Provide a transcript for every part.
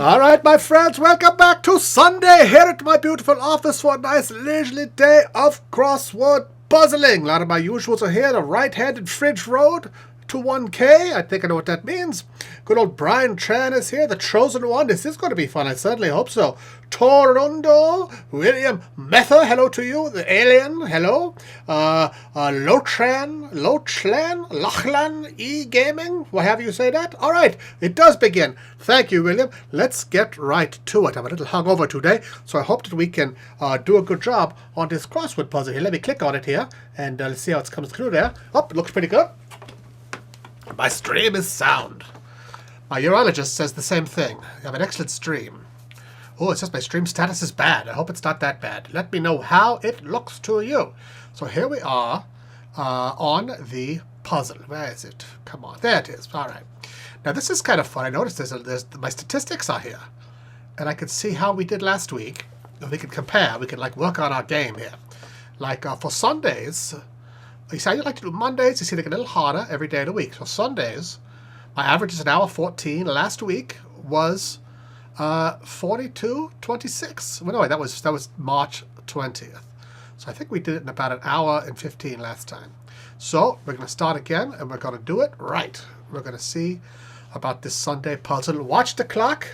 All right, my friends, welcome back to Sunday here at my beautiful office for a nice leisurely day of crossword puzzling. A lot of my usuals are here. The right-handed fridge road to 1K. I think I know what that means. Good old Brian Chan is here, the chosen one. This is going to be fun. I certainly hope so. Torundo, William Metha, hello to you. The alien, hello. Lochlan, Lachlan, E-Gaming, what have you say that? All right, it does begin. Thank you, William. Let's get right to it. I'm a little hungover today, so I hope that we can do a good job on this crossword puzzle here. Let me click on it here, and let's see how it comes through there. Oh, it looks pretty good. My stream is sound. My urologist says the same thing. You have an excellent stream. Oh, it says my stream status is bad. I hope it's not that bad. Let me know how it looks to you. So here we are on the puzzle. Where is it? Come on. There it is. All right. Now, this is kind of fun. I noticed there's my statistics are here. And I can see how we did last week. We can compare. We can, like, work on our game here. Like, for Sundays... You see how you like to do Mondays? You see they get a little harder every day of the week. So Sundays, my average is an hour 14. Last week was 42:26. Well, no, that was March 20th. So I think we did it in about an hour and 15 last time. So we're going to start again, and we're going to do it right. We're going to see about this Sunday puzzle. Watch the clock,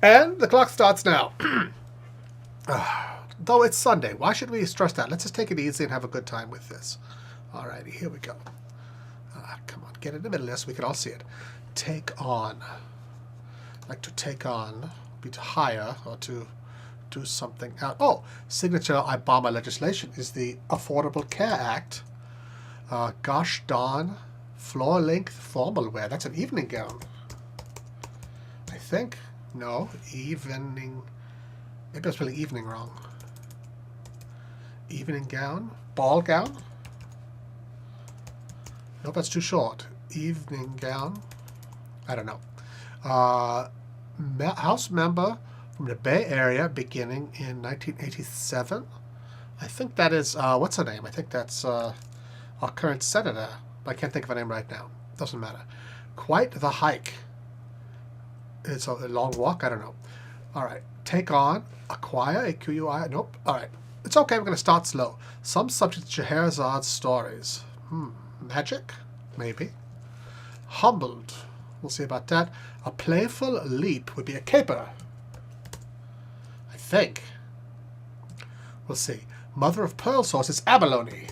and the clock starts now. Though it's Sunday, why should we stress that? Let's just take it easy and have a good time with this. Alrighty, here we go. Come on, get in the middle of this so we can all see it. Take on. Like to take on, be to hire, or to do something out. Oh, signature Obama legislation is the Affordable Care Act. Gosh darn, floor length formal wear. That's an evening gown. I think. No, evening. Maybe I was spelling evening wrong. Evening gown? Ball gown? Nope, that's too short. Evening gown. I don't know. House member from the Bay Area beginning in 1987. I think that is, what's her name? I think that's our current senator. I can't think of her name right now. Doesn't matter. Quite the hike. It's a long walk? I don't know. All right. Take on. Acquire. A-Q-U-I. Nope. All right. It's okay. We're going to start slow. Some subject to Scheherazad's stories. Magic? Maybe. Humbled. We'll see about that. A playful leap would be a caper. I think. We'll see. Mother of pearl sauce is abalone.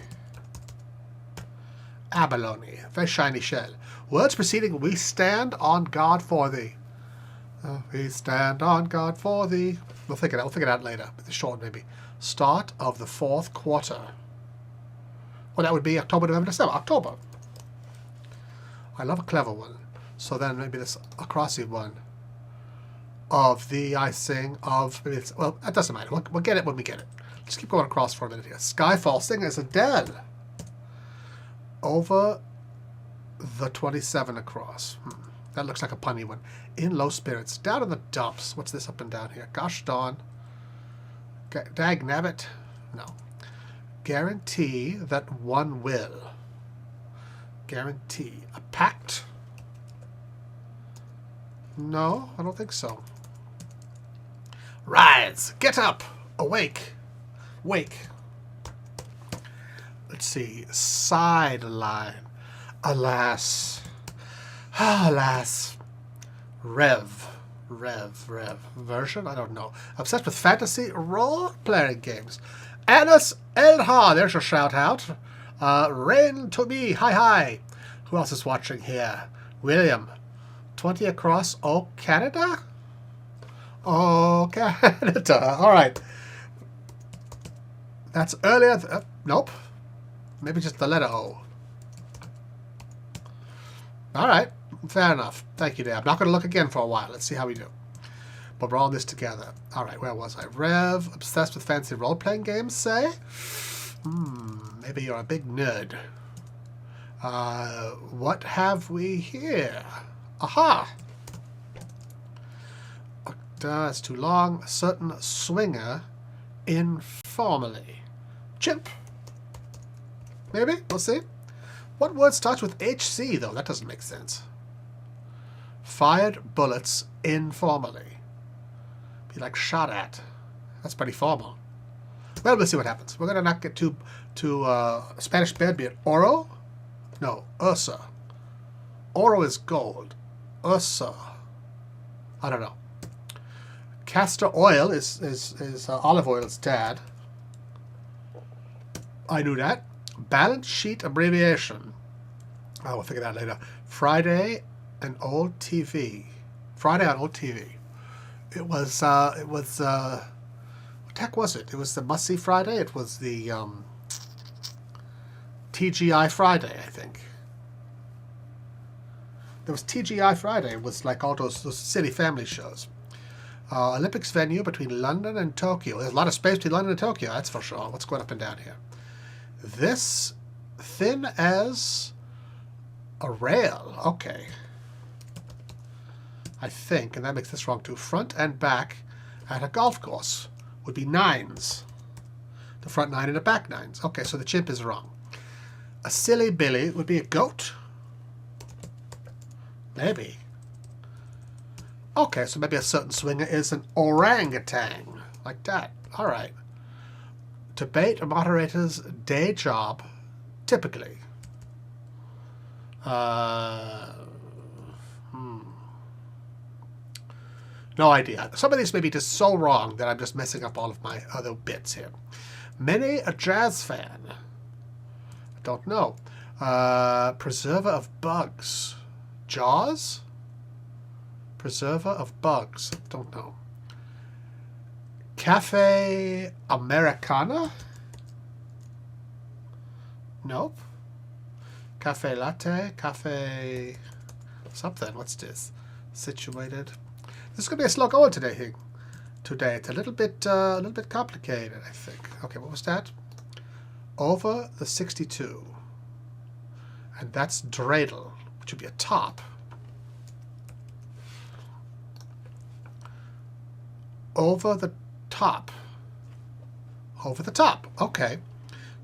Abalone. Very shiny shell. Words preceding we stand on guard for thee. We stand on guard for thee. We'll figure it out later. It's short, maybe. Start of the fourth quarter. Well, that would be October, November, December. October. I love a clever one. So then maybe this acrossy one. Of the I sing of... Maybe it's, well, that doesn't matter. We'll get it when we get it. Let's keep going across for a minute here. Skyfall singer is Adele. Over the 27 across. That looks like a punny one. In low spirits. Down in the dumps. What's this up and down here? Gosh darn. Dag nabbit. No. Guarantee that one will. Guarantee. A pact? No, I don't think so. Rise. Get up. Awake. Wake. Let's see. Sideline. Alas. Alas. Rev. Version? I don't know. Obsessed with fantasy role-playing games. Anas Elha. There's your shout-out. Rain to me. Hi. Who else is watching here? William. 20 across. Oh, Canada? Oh, Canada. All right. That's earlier. Nope. Maybe just the letter O. All right. Fair enough. Thank you, Dad. I'm not going to look again for a while. Let's see how we do. But we're all in this together. All right. Where was I? Rev. Obsessed with fancy role-playing games, say? Maybe you're a big nerd. What have we here? Aha! That's too long. A certain swinger informally. Chimp. Maybe? We'll see. What word starts with HC, though? That doesn't make sense. Fired bullets informally. Be like shot at. That's pretty formal. Well, we'll see what happens. We're gonna not get too Spanish bed. Be it oro? No, ursa. Oro is gold. Ursa. I don't know. Castor oil is olive oil's dad. I knew that. Balance sheet abbreviation. Oh, we'll figure that out later. Friday and old TV. Friday on old TV. It was what the heck was it? It was the Must See Friday. It was the TGI Friday, I think. There was TGI Friday. It was like all those silly family shows. Olympics venue between London and Tokyo. There's a lot of space between London and Tokyo, that's for sure. What's going up and down here? This thin as a rail. Okay. I think, and that makes this wrong too. Front and back at a golf course would be nines. The front nine and the back nines. Okay, so the chimp is wrong. A silly billy would be a goat. Maybe. Okay, so maybe a certain swinger is an orangutan. Like that. All right. Debate a moderator's day job, typically. No idea. Some of these may be just so wrong that I'm just messing up all of my other bits here. Many a jazz fan. I don't know. Preserver of bugs. Jaws? Preserver of bugs. Don't know. Cafe Americana? Nope. Cafe latte? Cafe something. What's this? Situated. This is going to be a slow going today. Today it's a little bit complicated, I think. Okay, what was that? Over the 62. And that's dreidel, which would be a top. Over the top. Over the top. Okay.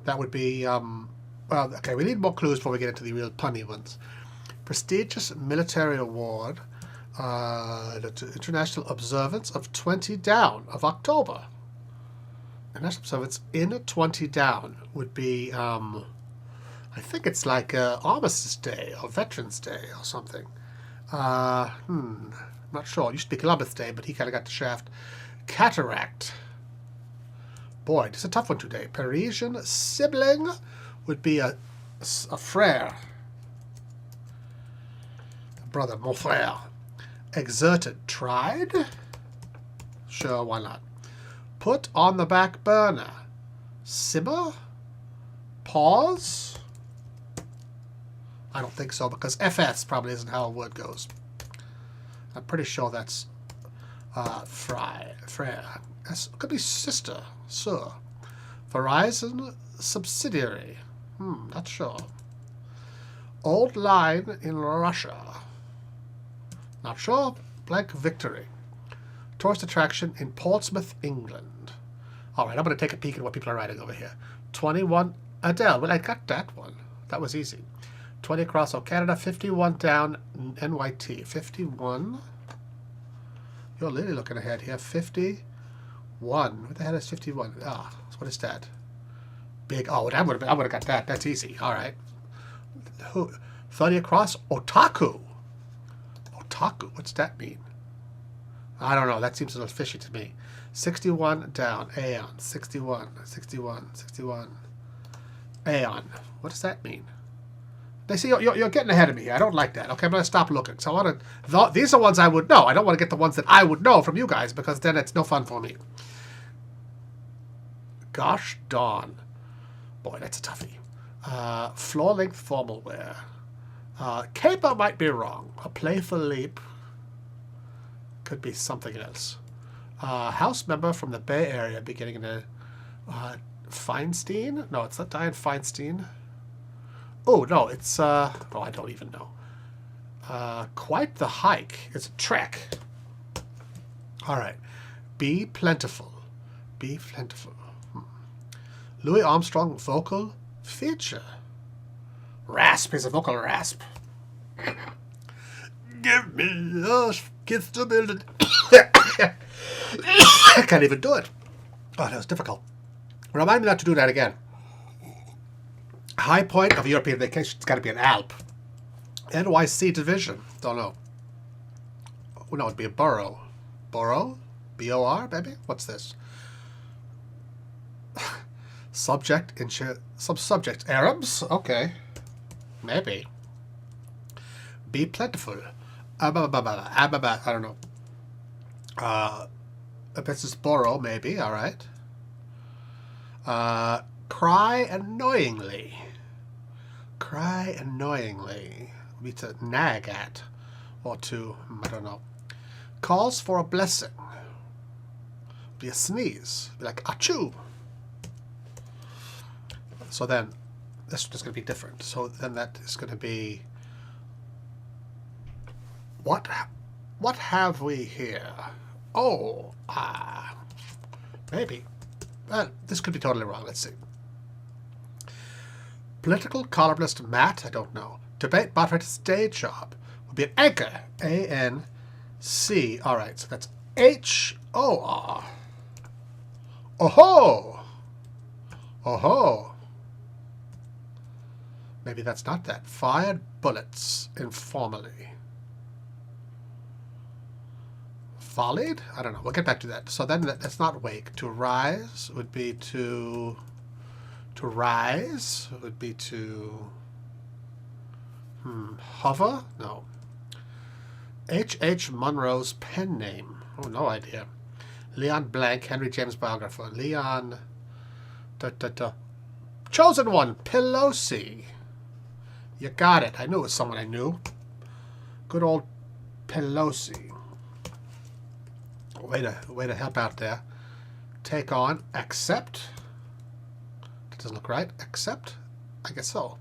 That would be, well, okay, we need more clues before we get into the real punny ones. Prestigious military award, the International Observance of 20 Down of October. International Observance in 20 Down would be, I think it's like Armistice Day or Veterans Day or something. Not sure. It used to be Columbus Day, but he kind of got the shaft. Cataract. Boy, this is a tough one today. Parisian sibling would be a frère. Brother, mon frère. Exerted. Tried? Sure, why not? Put on the back burner. Simmer? Pause? I don't think so, because FS probably isn't how a word goes. I'm pretty sure that's frère. Could be sister, sir. Verizon subsidiary. Not sure. Old line in Russia. Not sure. Blank victory. Tourist attraction in Portsmouth, England. All right, I'm going to take a peek at what people are writing over here. 21 Adele. Well, I got that one. That was easy. 20 across Canada, 51 down NYT. 51. You're really looking ahead here. 51. What the hell is 51? Ah, so what is that? Big. Oh, I would have got that. That's easy. All right. 30 across Otaku. Otaku. What's that mean? I don't know. That seems a little fishy to me. 61 down. Aeon. 61. 61. 61. Aeon. What does that mean? They see you're getting ahead of me here. I don't like that. Okay, I'm going to stop looking. So I want to... These are ones I would know. I don't want to get the ones that I would know from you guys because then it's no fun for me. Gosh darn. Boy, that's a toughie. Floor-length formal wear. Caper might be wrong. A playful leap could be something else. House member from the Bay Area beginning in a... Feinstein? No, it's not Diane Feinstein. Oh, no, it's, oh, I don't even know. Quite the hike. It's a trek. All right. Be plentiful. Be plentiful. Louis Armstrong vocal feature. Rasp is a vocal rasp. Give me a kiss to build it. I can't even do it. Oh, that was difficult. Remind me not to do that again. High point of a European vacation. It's got to be an Alp. NYC division. Don't know. Oh, no, it'd be a borough. Borough? B-O-R, maybe? What's this? Subject, subsubject. Arabs? Okay. Maybe. Be plentiful. I don't know. This is borough, maybe. All right. Cry annoyingly. Cry annoyingly. Would be to nag at. Or to, I don't know. Calls for a blessing. Would be a sneeze. Be like, achoo. So then, this is going to be different. So then that is going to be, what have we here? Oh, maybe. Well, this could be totally wrong. Let's see. Political columnist Matt, I don't know. Debate moderator stage job would be an anchor. A-N-C. All right, so that's H-O-R. Oh-ho! Oh-ho! Maybe that's not that. Fired bullets informally. Volleyed? I don't know. We'll get back to that. So then that's not wake. To rise would be to rise would be to hover? No. H.H. Monroe's pen name. Oh, no idea. Leon Blank, Henry James biographer. Leon Chosen one, Pelosi. You got it. I knew it was someone I knew. Good old Pelosi. Way to help out there. Take on, accept. That doesn't look right. Accept? I guess so.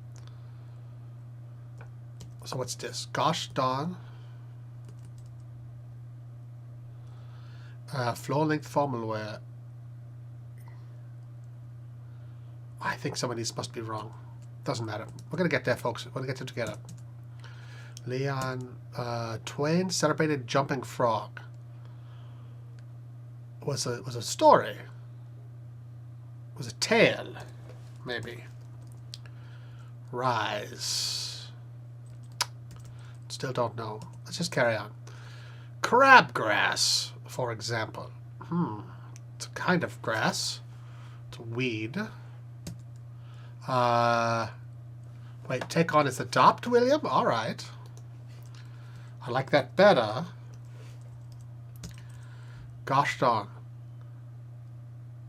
So what's this? Gosh darn. Floor-length formal wear. I think some of these must be wrong. Doesn't matter. We're going to get there, folks. We're going to get them together. Leon Twain celebrated jumping frog. Was a story. Was a tale, maybe. Rise. Still don't know. Let's just carry on. Crabgrass, for example. It's a kind of grass. It's a weed. Wait, take on is adopt, William? All right. I like that better. Gosh darn.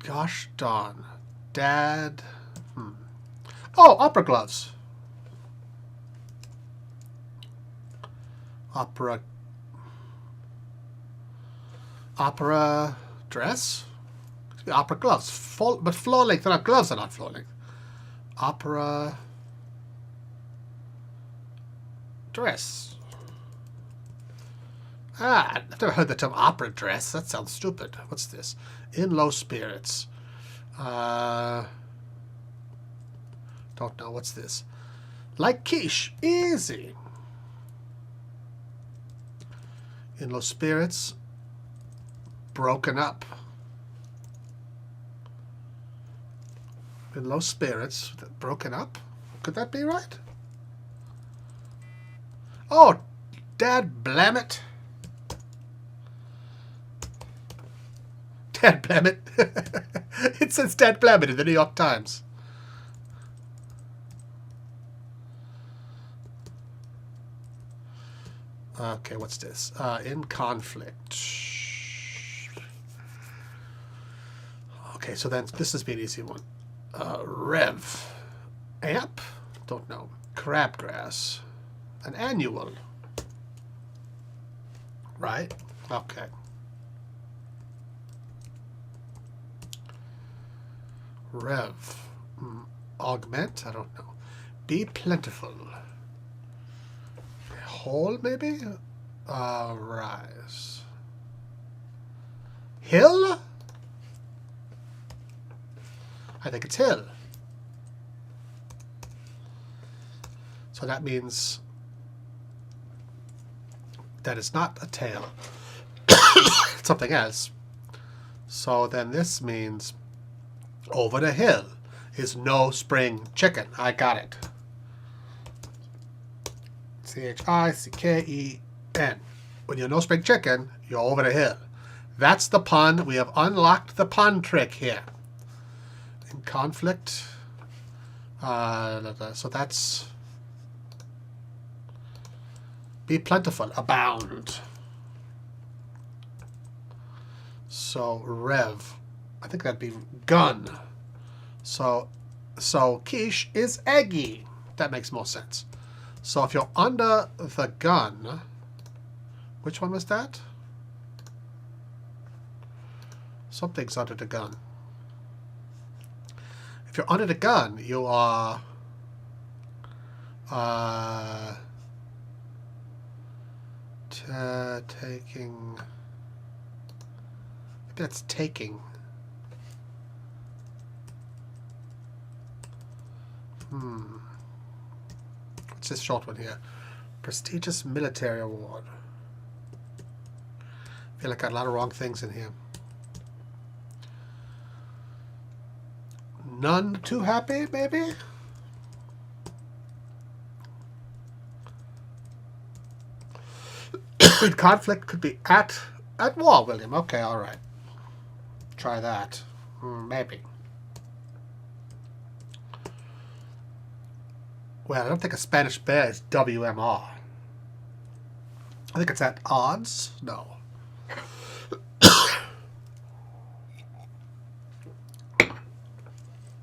Gosh darn. Dad. Oh, opera gloves. Opera dress? Opera gloves. But floor length. They're not gloves, they're not floor length. Opera dress. I've never heard the term opera dress. That sounds stupid. What's this? In low spirits. Don't know. What's this? Like quiche. Easy. In low spirits. Broken up. In low spirits. Broken up? Could that be right? Oh, dad blam it. Dad blam it. It says dad blam it in the New York Times. Okay, what's this? In conflict. Okay, so then this has been an easy one. Rev. Amp? Don't know. Crabgrass. An annual. Right? Okay. Rev. Augment? I don't know. Be plentiful. Whole, maybe? Rise. Hill? I think it's hill. So that means that it's not a tail. something else. So then this means over the hill is no spring chicken. I got it. Chicken. When you're no spring chicken, you're over the hill. That's the pun. We have unlocked the pun trick here. In conflict. So that's be plentiful, abound. So rev, I think that'd be gun. So quiche is eggy. That makes more sense. So if you're under the gun, which one was that? Something's under the gun. If you're under the gun, you are taking. Maybe that's taking. What's this short one here? Prestigious military award. I feel like I got a lot of wrong things in here. None too happy, maybe? Conflict could be at war, William. Okay, all right. Try that. Maybe. Well, I don't think a Spanish bear is WMR. I think it's at odds. No.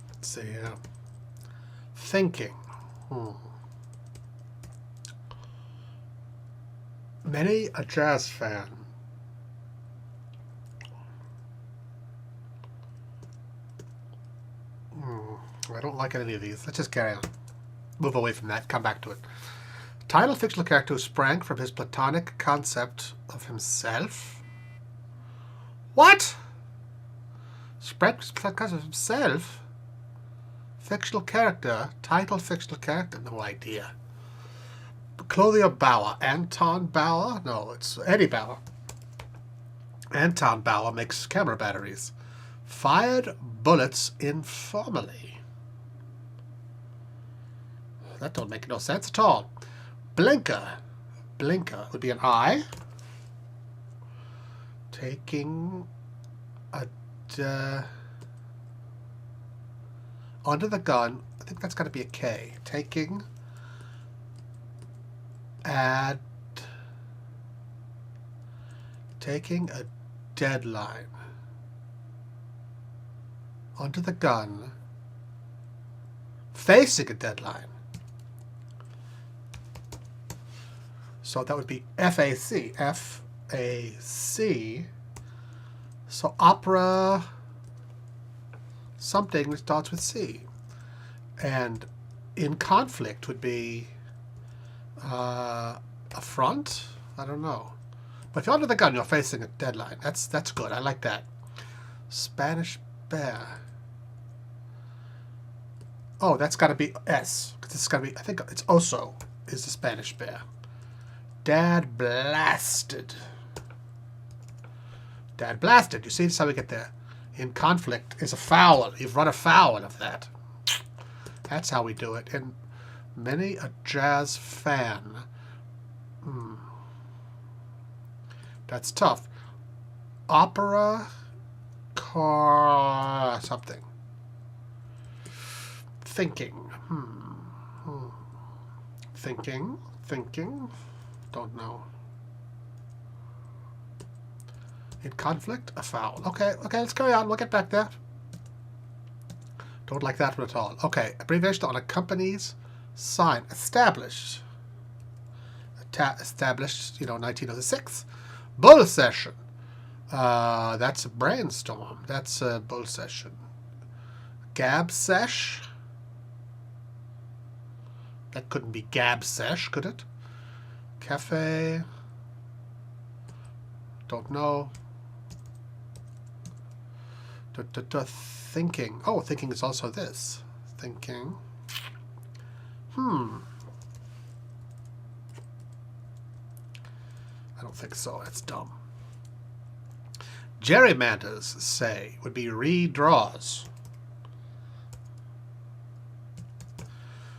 Let's see here. Thinking. Many a jazz fan. I don't like any of these. Let's just carry on. Move away from that. Come back to it. Title fictional character who sprang from his platonic concept of himself. What? Sprang from his platonic concept of himself? Fictional character. Title fictional character. No idea. Clothier Bauer. Anton Bauer? No, it's Eddie Bauer. Anton Bauer makes camera batteries. Fired bullets informally. That don't make no sense at all. Blinker. Blinker would be an eye. Taking a... under the gun. I think that's got to be a K. Taking... add... taking a deadline. Under the gun. Facing a deadline. So that would be FAC. FAC. So opera something that starts with C. And in conflict would be affront? I don't know. But if you're under the gun, you're facing a deadline. That's good. I like that. Spanish bear. Oh, that's got to be S. Because it's got to be, I think it's oso is the Spanish bear. Dad blasted. Dad blasted. You see, that's how we get there. In conflict is a foul. You've run afoul of that. That's how we do it. And many a jazz fan. That's tough. Opera car something. Thinking. Thinking. Don't know. In conflict, a foul. Okay, let's carry on. We'll get back there. Don't like that one at all. Okay, abbreviation on a company's sign. Established. Established, 1906. Bull session. That's a brainstorm. That's a bull session. Gab sesh. That couldn't be gab sesh, could it? Cafe. Don't know. Thinking. Oh, thinking is also this. Thinking. I don't think so. That's dumb. Gerrymanders, say, would be redraws.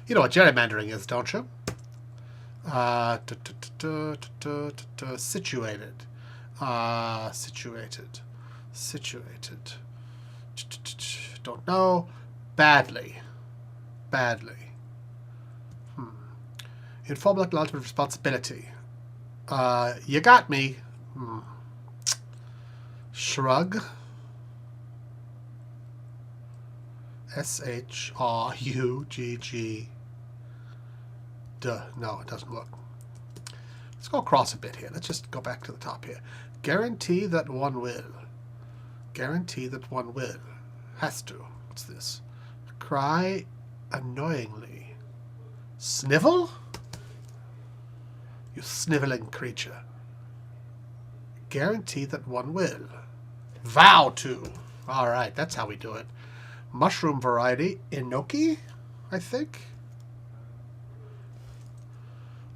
You know what gerrymandering is, don't you? Situated. Situated. Don't know. Badly. Informal acknowledgement of responsibility. You got me. Shrug. SHRUGG. Duh. No, it doesn't work. Let's go across a bit here. Let's just go back to the top here. Guarantee that one will. Guarantee that one will. Has to. What's this? Cry annoyingly. Snivel? You sniveling creature. Guarantee that one will. Vow to. Alright, that's how we do it. Mushroom variety. Enoki, I think.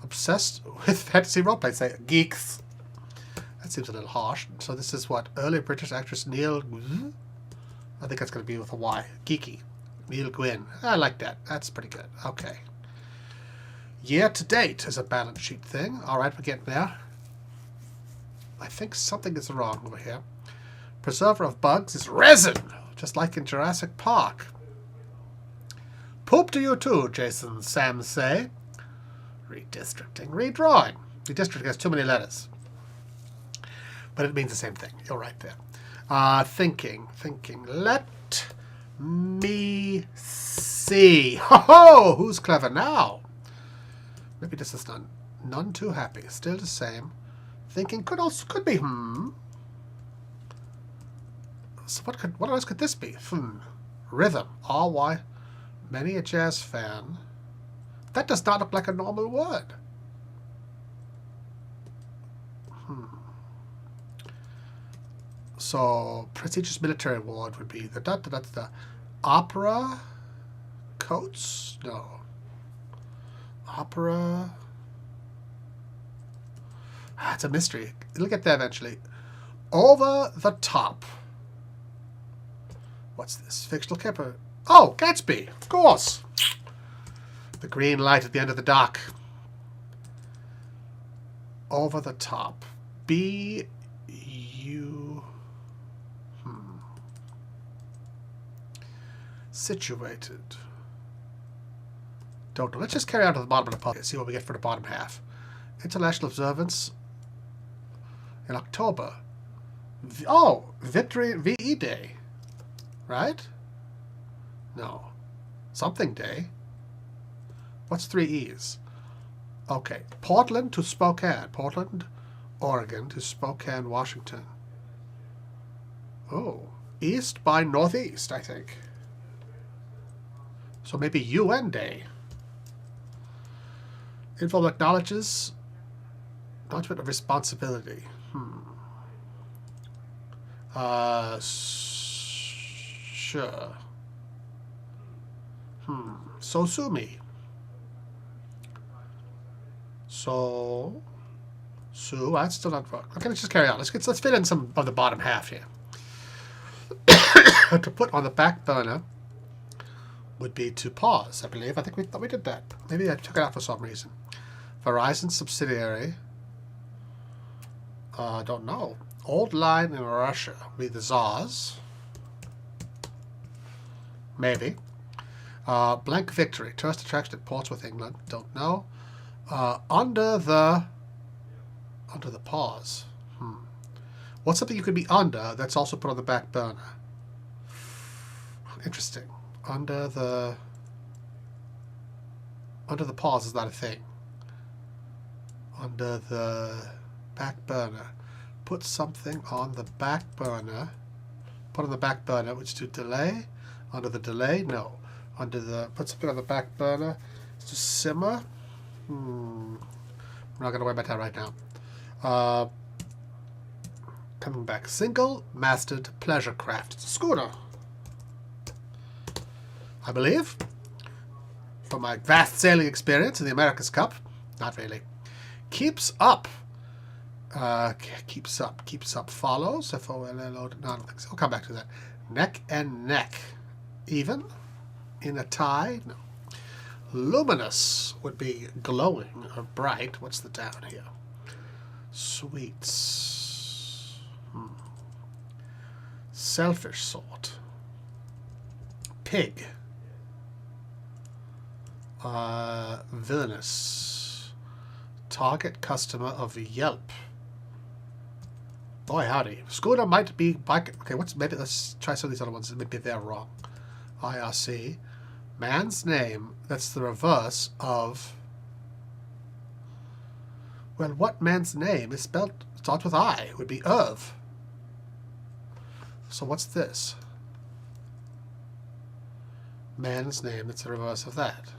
Obsessed with fantasy roleplay. Say geeks. That seems a little harsh. So this is what? Early British actress Neil... I think that's going to be with a Y. Geeky. Neil Gwynn. I like that. That's pretty good. Okay. Year to date is a balance sheet thing. Alright, we're getting there. I think something is wrong over here. Preserver of bugs is resin. Just like in Jurassic Park. Poop to you too, Jason Sam say. Redistricting. Redrawing. Redistricting has too many letters. But it means the same thing. You're right there. Thinking. Let me see. Ho-ho! Who's clever now? Maybe this is none too happy. Still the same. Thinking could be So what else could this be? Rhythm. R-Y. Many a jazz fan. That does not look like a normal word. So prestigious military award would be the opera coats? No. Opera. It's a mystery. It'll get there eventually. Over the top. What's this? Fictional character. Oh, Gatsby. Of course. The green light at the end of the dock. Over the top. B-U... Situated. Don't know. Let's just carry on to the bottom of the puzzle. See what we get for the bottom half. International observance in October. Victory VE Day. Right? No. Something Day. What's 3 E's? Okay. Portland to Spokane. Portland, Oregon to Spokane, Washington. Oh. East by northeast, I think. So maybe UN Day. Info acknowledges acknowledgement of responsibility. Sure. So sue me. So sue. That's still not work. Okay, let's just carry on. Let's fill in some of the bottom half here. To put on the back burner would be to pause, I believe. I think we thought we did that. Maybe I took it out for some reason. Verizon subsidiary. Don't know. Old line in Russia. Be the Tsars. Maybe. Blank victory. Tourist attraction at Portsmouth, England. Don't know. Under the pause. What's something you could be under that's also put on the back burner? Interesting. Under the pause is not a thing. Under the back burner. Put something on the back burner. Put on the back burner, which to delay. Under the delay, no. Put something on the back burner to simmer. I'm not going to worry about that right now. Coming back. Single-masted pleasure craft. It's a schooner, I believe. From my vast sailing experience in the America's Cup. Not really. Keeps up. Keeps up. Follows. FOLL. No, I don't think so. I'll come back to that. Neck and neck. Even? In a tie? No. Luminous would be glowing or bright. What's the down here? Sweets. Selfish sort. Pig. Villainous. Target customer of Yelp. Boy, howdy. Scooter might be bike. Okay, maybe let's try some of these other ones. Maybe they're wrong. IRC. Man's name. That's the reverse of. Well, what man's name is spelled? Starts with I. It would be Irv. So what's this? Man's name. That's the reverse of that.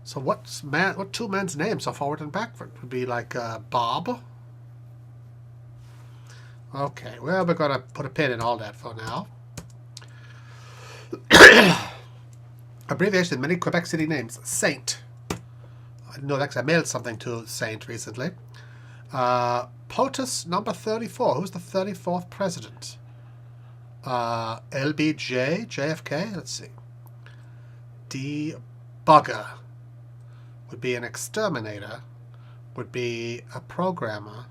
So what two men's names are forward and backward? Would be like Bob. Okay, well, we're going to put a pin in all that for now. Abbreviation in many Quebec City names. Saint. I know that because I mailed something to Saint recently. POTUS number 34. Who's the 34th president? LBJ, JFK. Let's see. Debugger would be an exterminator. Would be a programmer.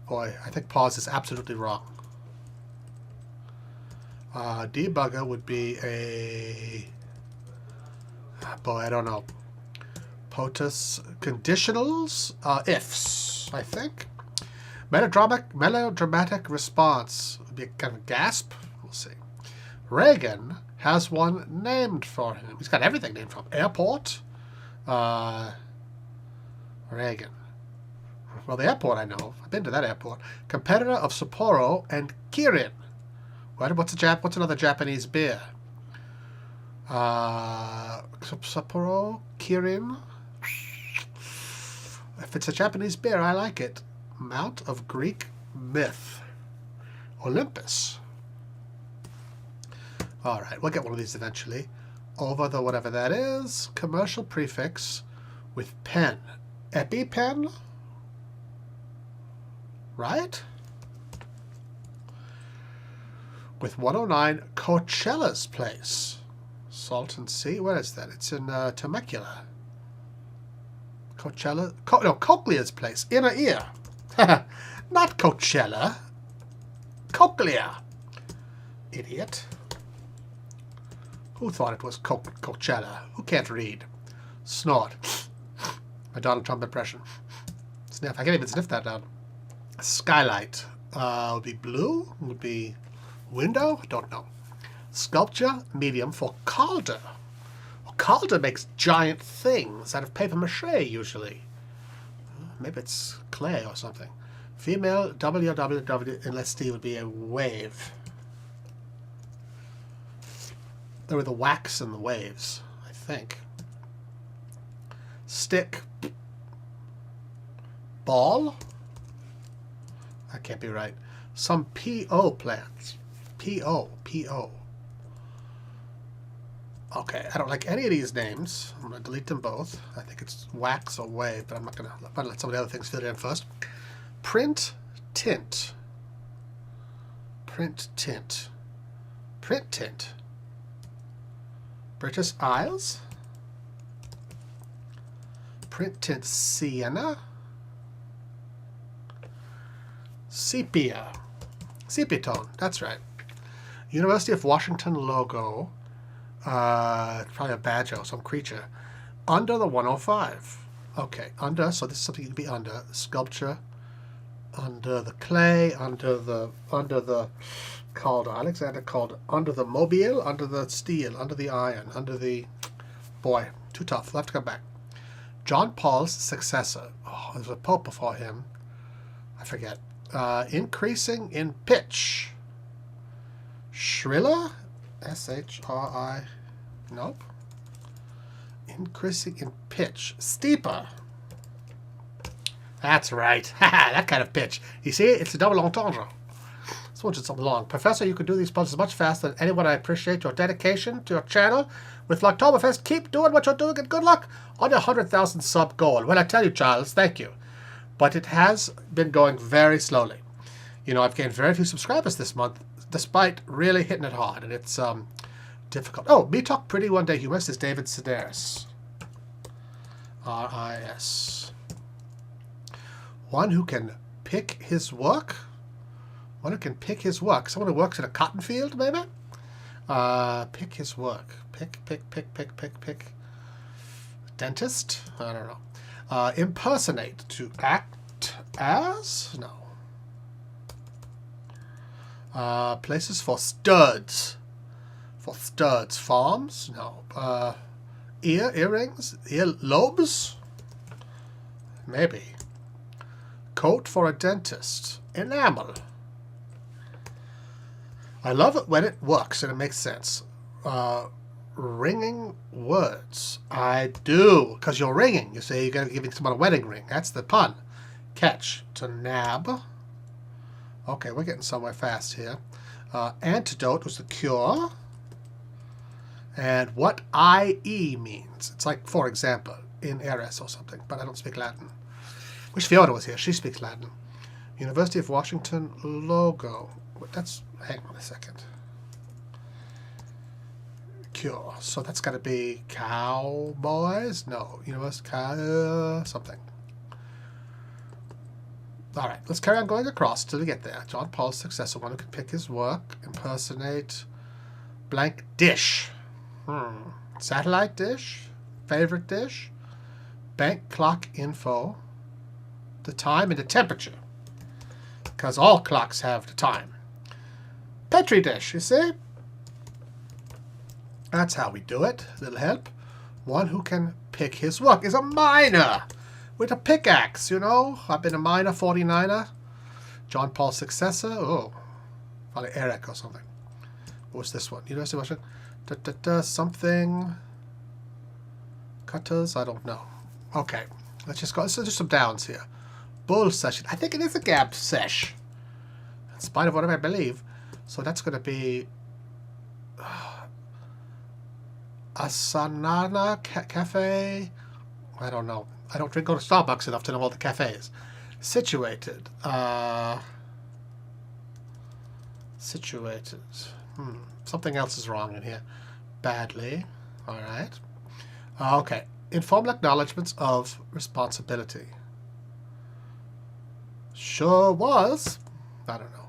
Boy, I think pause is absolutely wrong. Debugger would be a. Boy, I don't know. POTUS conditionals, ifs, I think. Melodramatic response would be a kind of gasp. We'll see. Reagan has one named for him. He's got everything named for him. Airport. Reagan. Well, the airport I know. I've been to that airport. Competitor of Sapporo and Kirin. What's another Japanese beer? Sapporo, Kirin. If it's a Japanese beer, I like it. Mount of Greek myth. Olympus. All right, we'll get one of these eventually. Over the whatever that is. Commercial prefix with pen. EpiPen? Right? With 109 Coachella's place. Salton Sea. Where is that? It's in Temecula. Coachella. Cochlear's place. Inner ear. Not Coachella. Cochlea. Idiot. Who thought it was Coachella? Who can't read? Snort. My Donald Trump impression. Sniff. I can't even sniff that down. Skylight. Would be blue. Would be window. Don't know. Sculpture. Medium for Calder. Well, Calder makes giant things out of paper mache usually. Maybe it's clay or something. Female. WWW. Unless T would be a wave. There were the wax and the waves, I think. Stick. Ball. That can't be right. Some P.O. plants. P.O. Okay, I don't like any of these names. I'm going to delete them both. I think it's wax or wave, but I'm not going to let some of the other things fit in first. Print tint. Print tint. Print tint. British Isles. Print tint sienna. Sepia. Sepia tone, that's right. University of Washington logo. Probably a badger or some creature. Under the 105. Okay, under, so this is something to be under. Sculpture. Under the clay, under the Calder. Alexander Calder. Under the mobile, under the steel, under the iron, under the... Boy, too tough. We'll have to come back. John Paul's successor. Oh, there's a pope before him. I forget. Increasing in pitch. Shriller? S-H-R-I... Nope. Increasing in pitch. Steeper. That's right. That kind of pitch. You see, it's a double entendre. That's one's just long. Professor, you can do these puzzles much faster than anyone. I appreciate your dedication to your channel. With Locktoberfest, keep doing what you're doing and good luck on your 100,000 sub goal. Well, I tell you, Charles, thank you. But it has been going very slowly. You know, I've gained very few subscribers this month, despite really hitting it hard. And it's difficult. Oh, me talk pretty one day humorist is David Sedaris. R-I-S. One who can pick his work. One who can pick his work. Someone who works in a cotton field, maybe? Pick his work. Pick. Dentist? I don't know. Impersonate. To act as? No. Places for studs. For studs. Farms? No. Earrings? Earlobes? Maybe. Coat for a dentist. Enamel. I love it when it works and it makes sense. Ringing words. I do. Because you're ringing. You say you're going to give someone a wedding ring. That's the pun. Catch. To nab. Okay, we're getting somewhere fast here. Antidote was the cure. And what IE means. It's like, for example, in Eris or something. But I don't speak Latin. Wish Fiona was here. She speaks Latin. University of Washington logo. That's... Hang on a second. Cure. So that's got to be Cowboys? No. University something. All right. Let's carry on going across till we get there. John Paul's successor. One who can pick his work. Impersonate. Blank dish. Satellite dish. Favorite dish. Bank clock info. The time and the temperature. Because all clocks have the time. Petri dish, you see? That's how we do it. Little help. One who can pick his work is a miner with a pickaxe, you know. I've been a miner, 49er. John Paul's successor. Oh, probably Eric or something. What was this one? University of Washington. Something. Cutters? I don't know. Okay. Let's just go. Let's do some downs here. Bull session. I think it is a gabbed sesh. In spite of whatever I believe. So that's going to be Asanana Cafe. I don't know. I don't go to Starbucks enough to know all the cafes. Situated. Situated. Something else is wrong in here. Badly. All right. Okay. Informal acknowledgements of responsibility. Sure was. I don't know.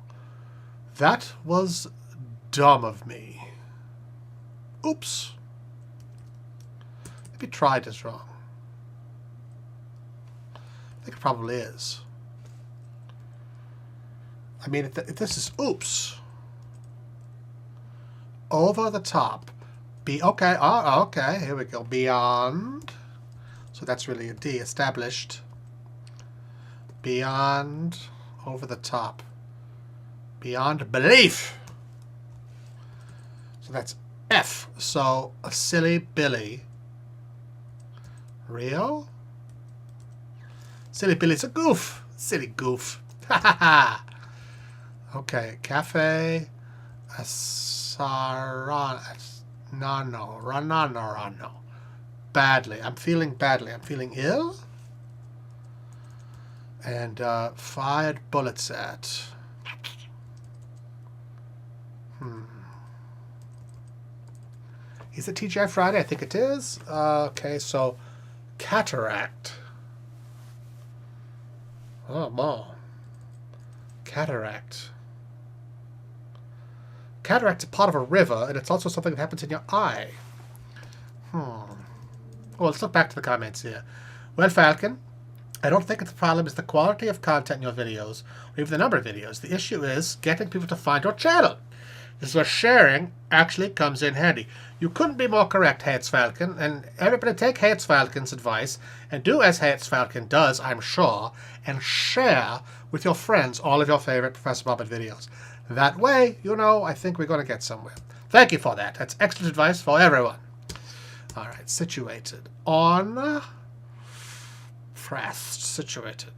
That was dumb of me. Oops. Maybe tried is wrong. I think it probably is. I mean, if this is oops. Over the top. Okay. Oh, okay. Here we go. Beyond. So that's really a D. Established. Beyond. Over the top. Beyond belief. So that's F. So a silly Billy. Real? Silly Billy's a goof. Silly goof. Ha ha ha. Okay. Cafe. Ranano. Badly. I'm feeling badly. I'm feeling ill. And fired bullets at. Is it TGI Friday? I think it is. Okay, so cataract. Oh, no. Cataract. Cataract's a part of a river, and it's also something that happens in your eye. Well, let's look back to the comments here. Well, Falcon, I don't think the problem is the quality of content in your videos, or even the number of videos. The issue is getting people to find your channel. This is where sharing actually comes in handy. You couldn't be more correct, Hates Falcon, and everybody take Hates Falcon's advice and do as Hates Falcon does, I'm sure, and share with your friends all of your favorite Professor Bobbit videos. That way, you know, I think we're going to get somewhere. Thank you for that. That's excellent advice for everyone. All right, situated. On. Pressed. Situated.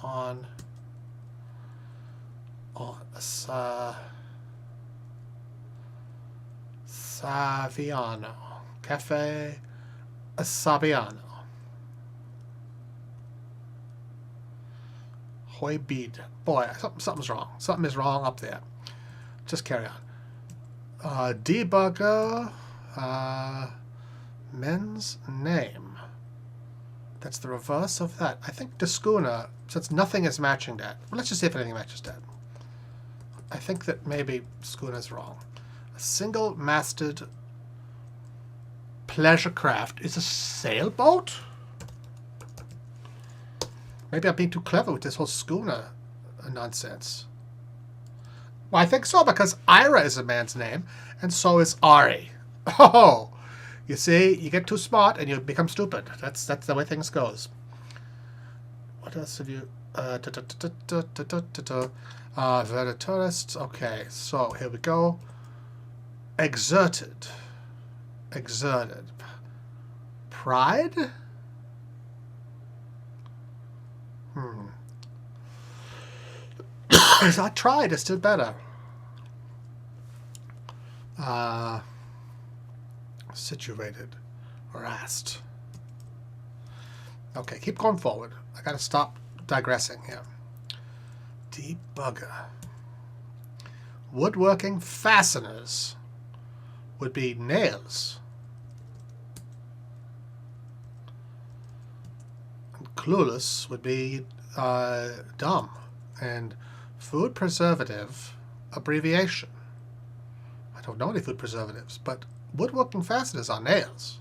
On. Oh, Saviano. Cafe Saviano. Hoy bead. Boy, something's wrong. Something is wrong up there. Just carry on. Debugger. Men's name. That's the reverse of that. I think Discuna, since nothing is matching that. Well, let's just see if anything matches that. I think that maybe Scuna's wrong. A single-masted pleasure craft is a sailboat? Maybe I'm being too clever with this whole schooner nonsense. Well, I think so, because Ira is a man's name, and so is Ari. Oh, you see, you get too smart and you become stupid. That's the way things goes. What else have you... tourists. Okay, so here we go. Exerted. Exerted. Pride? I tried, it's still better. Situated. Harassed. Okay, keep going forward. I gotta stop digressing here. Debugger. Woodworking fasteners would be nails. And clueless would be dumb. And food preservative abbreviation. I don't know any food preservatives, but woodworking fasteners are nails.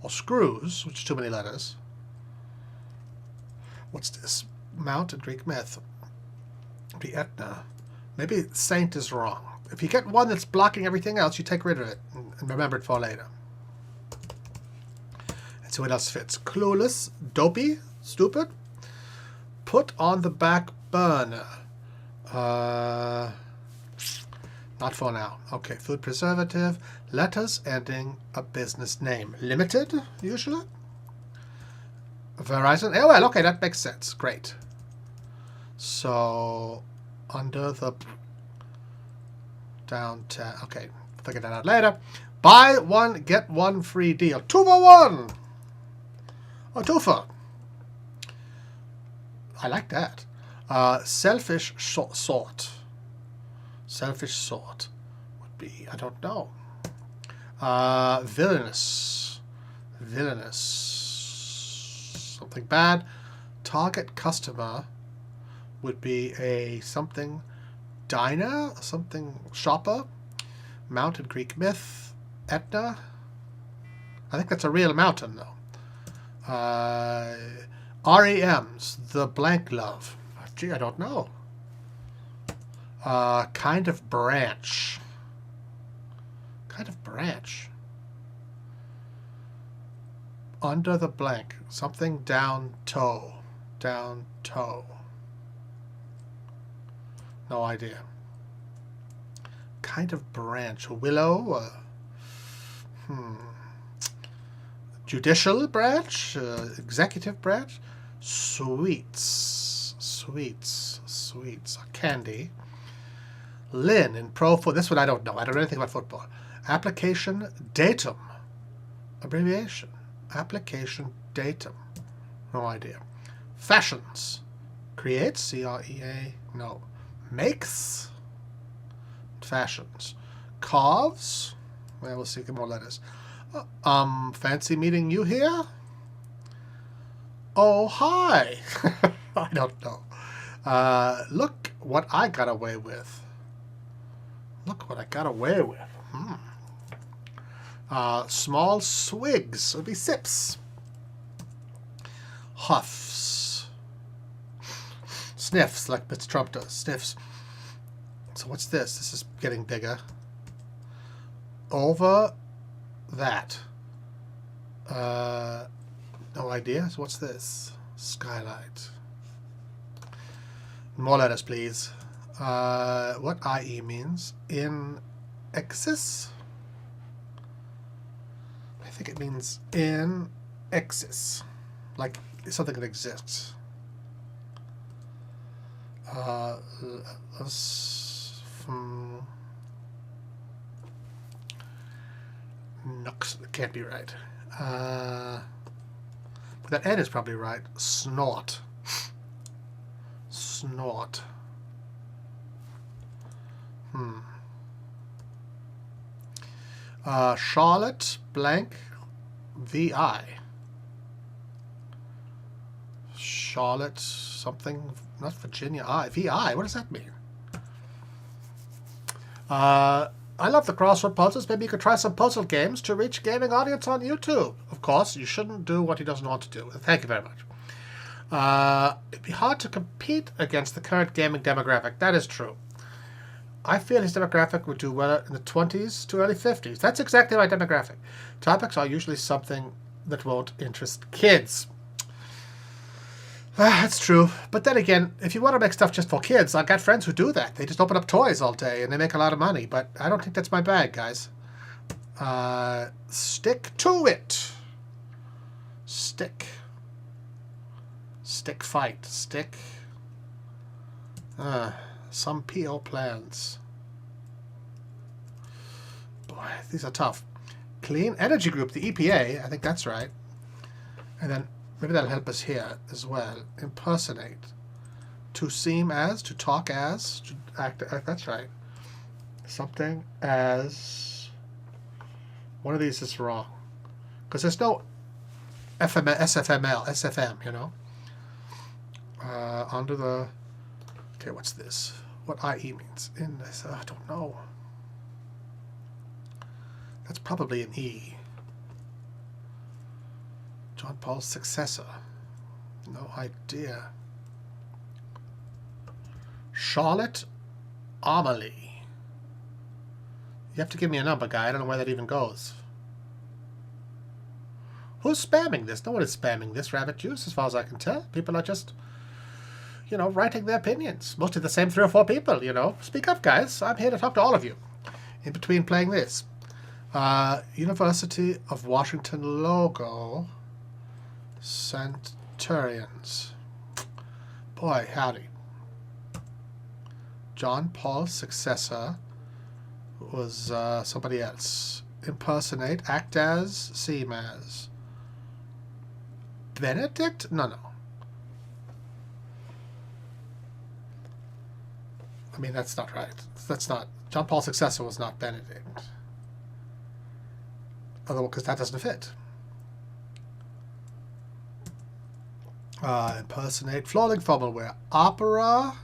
Or screws, which is too many letters. What's this? Mount and Greek myth. The Etna. Maybe saint is wrong. If you get one that's blocking everything else, you take rid of it and remember it for later. And see what else fits. Clueless, dopey, stupid. Put on the back burner. Not for now. Okay, food preservative. Letters ending a business name. Limited, usually. Verizon. Oh, well, okay, that makes sense. Great. So, under the downtown. Okay, figure that out later. Buy one, get one free deal. 2 for 1. A twofer. I like that. Selfish sort. Selfish sort would be, I don't know. Villainous. Villainous. Something bad. Target customer would be a something diner, something shopper. Mountain Greek myth. Etna. I think that's a real mountain, though. REMs, the blank love. Gee, I don't know. Kind of branch. Kind of branch. Under the blank. Something down toe. Down toe. No idea. Kind of branch. Willow. Judicial branch. Executive branch. Sweets. Sweets. Sweets. Candy. Lynn in Pro Football. This one I don't know. I don't know anything about football. Application datum. Abbreviation. Application datum. No idea. Fashions. Creates. C-R-E-A. No. Makes. Fashions. Carves. Well, we'll see. Get more letters. Fancy meeting you here? Oh, hi. I don't know. Look what I got away with. Look what I got away with. Small swigs would be sips. Huffs. Sniffs, like Mr. Trump does. Sniffs. So what's this? This is getting bigger. Over that. No idea. So what's this? Skylight. More letters, please. What IE means? In excess? I think it means in excess. Like something that exists. Nux can't be right. But that N is probably right. Snort. Snort. Charlotte blank VI. Charlotte something, not Virginia. VI. What does that mean? I love the crossword puzzles. Maybe you could try some puzzle games to reach gaming audience on YouTube. Of course, you shouldn't do what he doesn't want to do. Thank you very much. It'd be hard to compete against the current gaming demographic. That is true. I feel his demographic would do well in the 20s to early 50s. That's exactly my demographic. Topics are usually something that won't interest kids. That's true. But then again, if you want to make stuff just for kids, I've got friends who do that. They just open up toys all day and they make a lot of money. But I don't think that's my bag, guys. Stick to it. Stick. Stick fight. Stick. Some PO plans. Boy, these are tough. Clean Energy Group, the EPA. I think that's right. And then maybe that'll help us here as well. Impersonate. To seem as, to talk as, to act. That's right. Something as. One of these is wrong. Because there's no SFM, you know. Under the. Okay, what's this? What IE means in this? I don't know. That's probably an E. John Paul's successor. No idea. Charlotte Amelie. You have to give me a number, guy. I don't know where that even goes. Who's spamming this? No one is spamming this rabbit juice, as far as I can tell. People are just, you know, writing their opinions. Mostly the same 3 or 4 people, you know. Speak up, guys. I'm here to talk to all of you. In between playing this. University of Washington logo. Centurions. Boy, howdy. John Paul's successor was somebody else. Impersonate, act as, seem as. Benedict? No. I mean, that's not right. That's not. John Paul's successor was not Benedict. Otherwise, because that doesn't fit. Impersonate, flawing formal wear. Opera.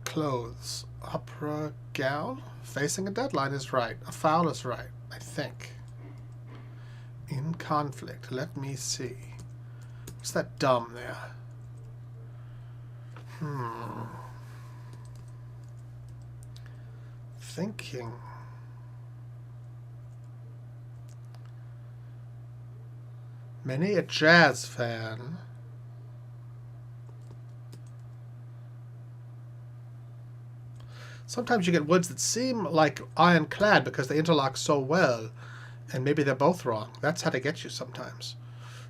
Clothes. Opera gown. Facing a deadline is right. A foul is right, I think. In conflict. Let me see. What's that dumb there? Thinking. Many a jazz fan. Sometimes you get words that seem like ironclad because they interlock so well, and maybe they're both wrong. That's how they get you sometimes.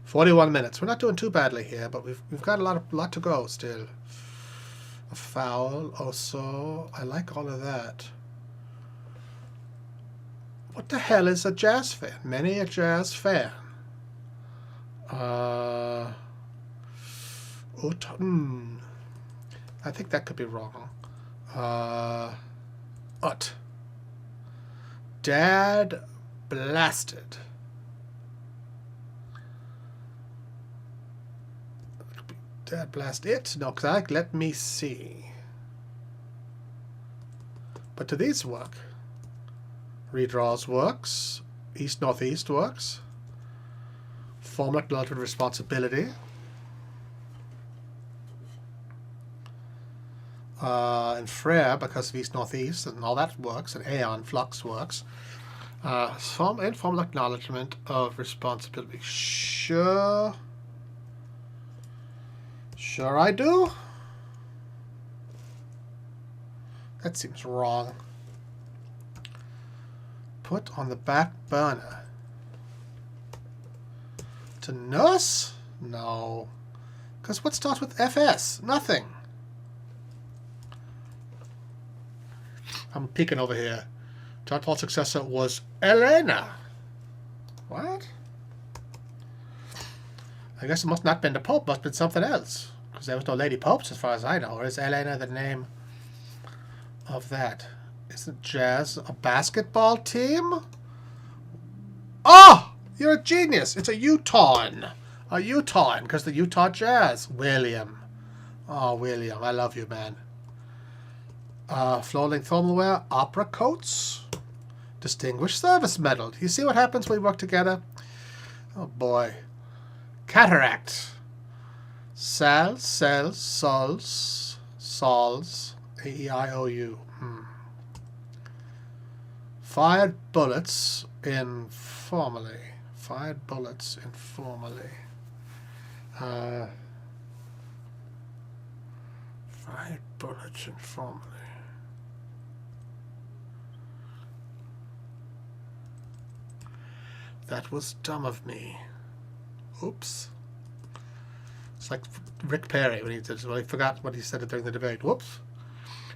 41 minutes. We're not doing too badly here, but we've got a lot to go still. A foul also. I like all of that. What the hell is a jazz fan? Many a jazz fan. I think that could be wrong. Dad blasted. Dad blast it? No, because I like let me see. But do these work? Redraws works. East-northeast works. Formal acknowledgement responsibility. And Frere, because of east-northeast, and all that works, and Aeon Flux works. Informal acknowledgement of responsibility. Sure I do. That seems wrong. Put on the back burner. To nurse? No. Because what starts with FS? Nothing. I'm peeking over here. John Paul's successor was Elena. What? I guess it must not have been the Pope. Must have been something else. Because there was no Lady Popes as far as I know. Or is Elena the name of that? Isn't Jazz a basketball team? Oh! You're a genius. It's a Utahn. A Utahn, because the Utah Jazz. William. Oh, William. I love you, man. Floor-length formalwear. Opera coats. Distinguished Service Medal. You see what happens when we work together? Oh, boy. Cataract. Sal, cells, sols, A-E-I-O-U. Fired bullets informally. Fired bullets informally. Fired bullets informally. That was dumb of me. Oops. It's like Rick Perry when he forgot what he said during the debate. Whoops.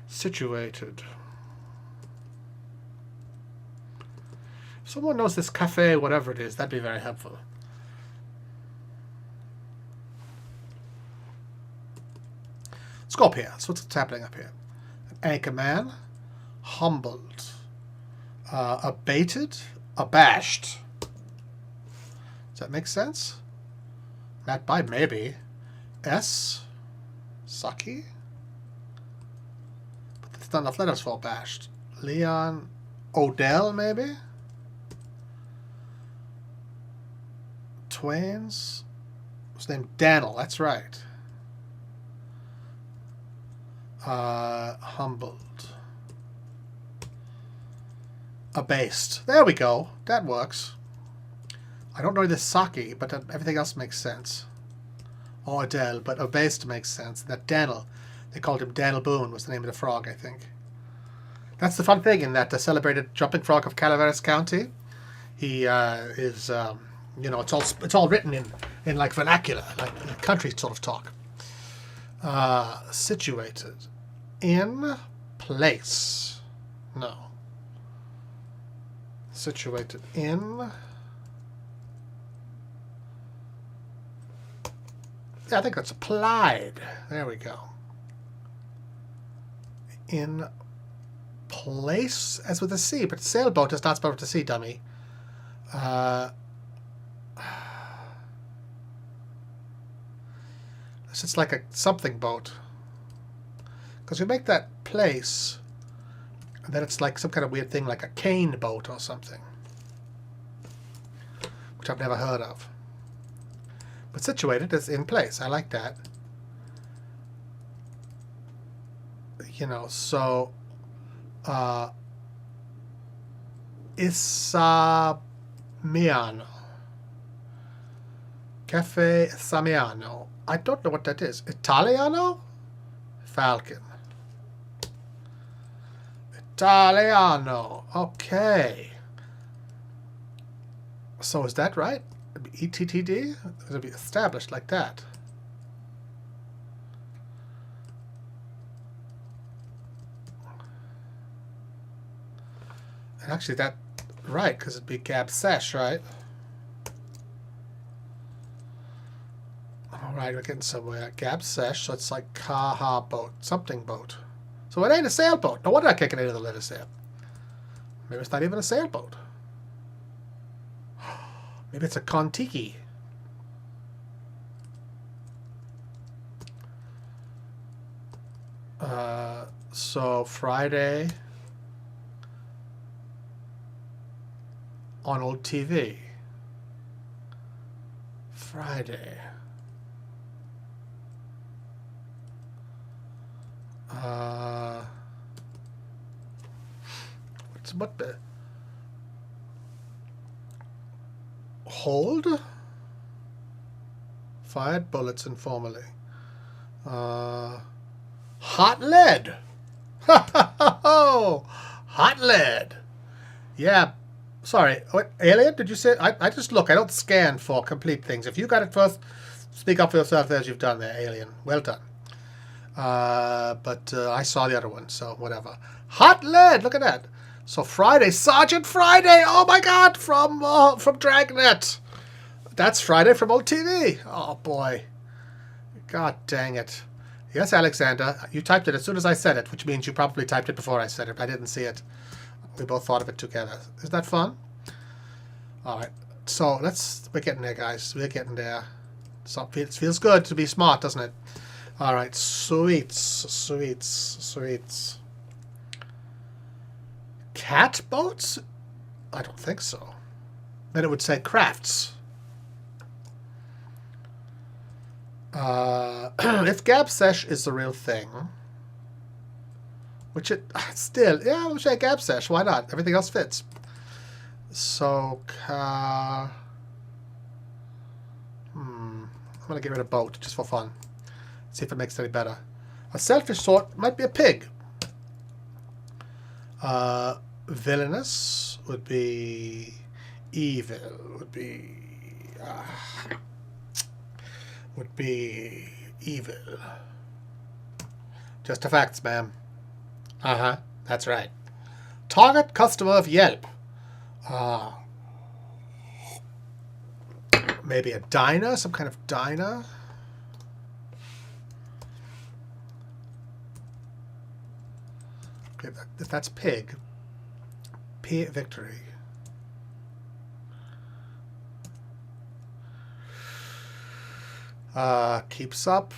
Situated. If someone knows this cafe, whatever it is, that'd be very helpful. Let's go up here. So what's happening up here? Anchorman. Humbled. Abated. Abashed. Does that make sense? Matt by maybe. S. Saki. But that's not enough letters for abashed. Leon. Odell maybe? Twain's. His name Daniel. That's right. Humbled. Abased. There we go. That works. I don't know this Saki, but everything else makes sense. Or Adele, but abased makes sense. That Daniel, they called him Daniel Boone, was the name of the frog, I think. That's the fun thing in that the celebrated jumping frog of Calaveras County. He is, you know, it's all written in like vernacular, like country sort of talk. Situated. In place. No. Situated in... Yeah, I think that's applied. There we go. In place, as with a C, but sailboat is not spelled with a C, dummy. It's like a something boat. Because we make that place, and then it's like some kind of weird thing, like a cane boat or something. Which I've never heard of. But situated is in place. I like that. You know, so Isamiano. Cafe Isamiano. I don't know what that is. Italiano? Falcon. Italiano. Okay. So is that right? ETTD? It'll be established like that. And actually that, right, because it'd be Gab Sesh, right? Alright, we're getting somewhere. Gab Sesh, so it's like Kaha boat, something boat. So it ain't a sailboat. No wonder I can't get any of the letters there. Maybe it's not even a sailboat. Maybe it's a Kontiki. So Friday on old TV. Friday. What the? Hold? Fired bullets informally. Hot lead! Hot lead! Yeah. Sorry. What, alien? Did you say? I just look. I don't scan for complete things. If you got it first, Speak up for yourself as you've done there, alien. Well done. But I saw the other one, so whatever. Hot lead. Look at that. So Friday, Sergeant Friday. Oh my God, from Dragnet. That's Friday from old TV. Oh boy. God dang it. Yes, Alexander, you typed it as soon as I said it, which means you probably typed it before I said it. I didn't see it. We both thought of it together. Isn't that fun? All right. So we're getting there, guys. We're getting there. So it feels good to be smart, doesn't it? All right. Sweets. Cat boats? I don't think so. Then it would say crafts. If Gabsesh is the real thing, which it still, yeah, we'll say Gabsesh. Why not? Everything else fits. So, I'm gonna get rid of boat just for fun. See if it makes it any better. A selfish sort might be a pig. Villainous would be evil. Would be evil. Just the facts, ma'am. That's right. Target customer of Yelp. Maybe a diner, some kind of diner. Okay, if that's pig. P victory. Keeps up.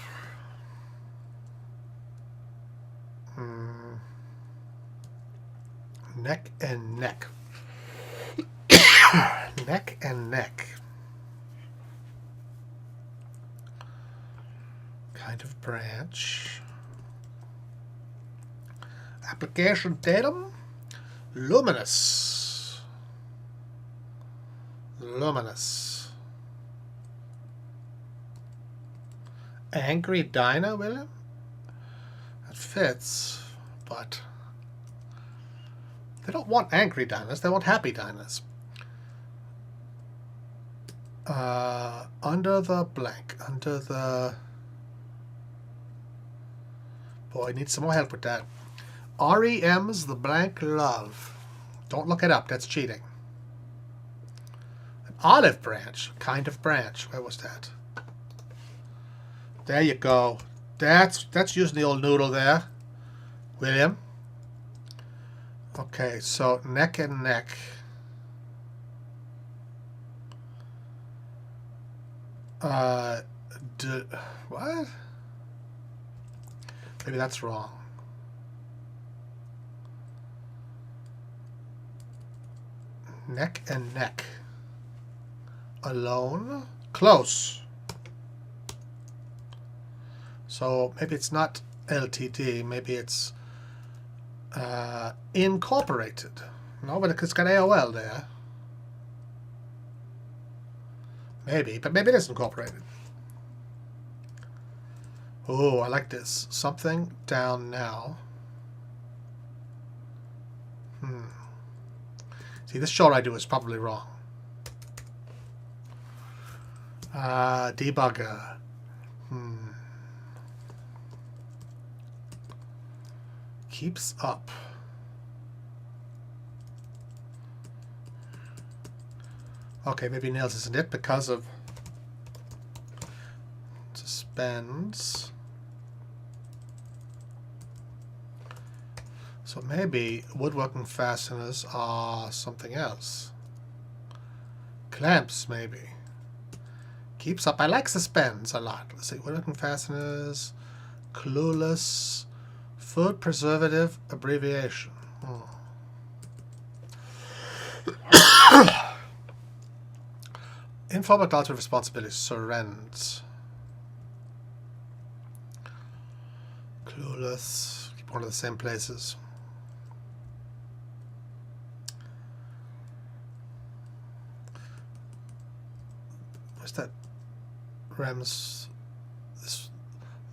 Neck and neck. Neck and neck. Kind of branch. Application datum. Luminous. Angry diner, William? That fits, but they don't want angry diners, they want happy diners. Under the blank, boy, I need some more help with that. REM's the blank love. Don't look it up, that's cheating. An olive branch, kind of branch. Where was that? There you go. That's using the old noodle there, William. Okay, so neck and neck. What? Maybe that's wrong. Neck and neck. Alone? Close. So maybe it's not LTD, maybe it's incorporated. No, but it's got AOL there. Maybe, but maybe it is incorporated. Oh, I like this. Something down now. See, this short I do is probably wrong. Debugger. Keeps up. Okay, maybe nails isn't it because of suspends. So maybe woodworking fasteners are something else. Clamps, maybe. Keeps up. I like suspends a lot. Let's see. Woodworking fasteners. Clueless. Food preservative abbreviation. Informal adulthood responsibility. Surrends. Clueless. Keep one of the same places. What's that? Rems.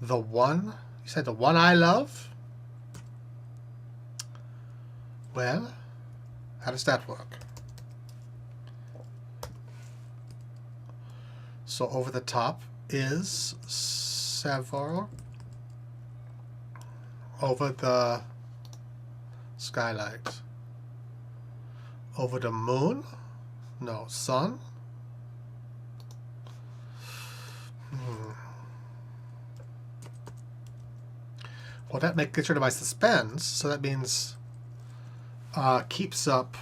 The one? You said the one I love? Well, how does that work? So over the top is several over the skylight. Over the moon? No. Sun? Well, that gets rid of my suspense, so that means keeps up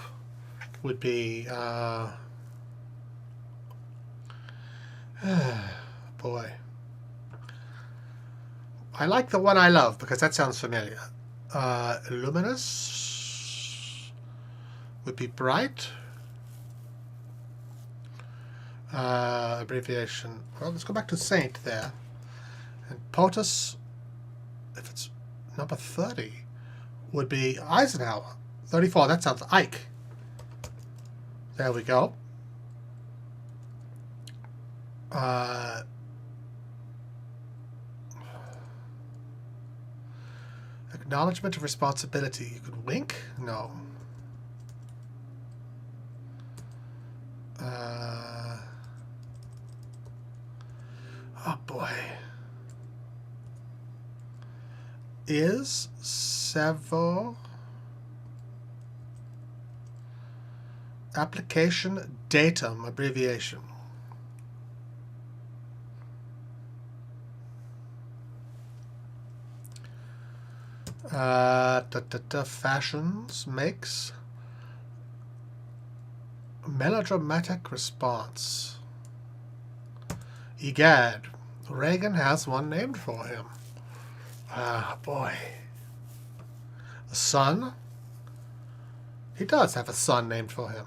would be boy. I like the one I love because that sounds familiar. Luminous would be bright. Abbreviation. Well, let's go back to Saint there. And POTUS, if it's number 30, would be Eisenhower. 34, that sounds Ike. There we go. Acknowledgement of responsibility. You could wink? No. Oh boy. Is several application datum abbreviation. Fashions makes melodramatic response. Egad, Reagan has one named for him. Ah, boy. A son? He does have a son named for him.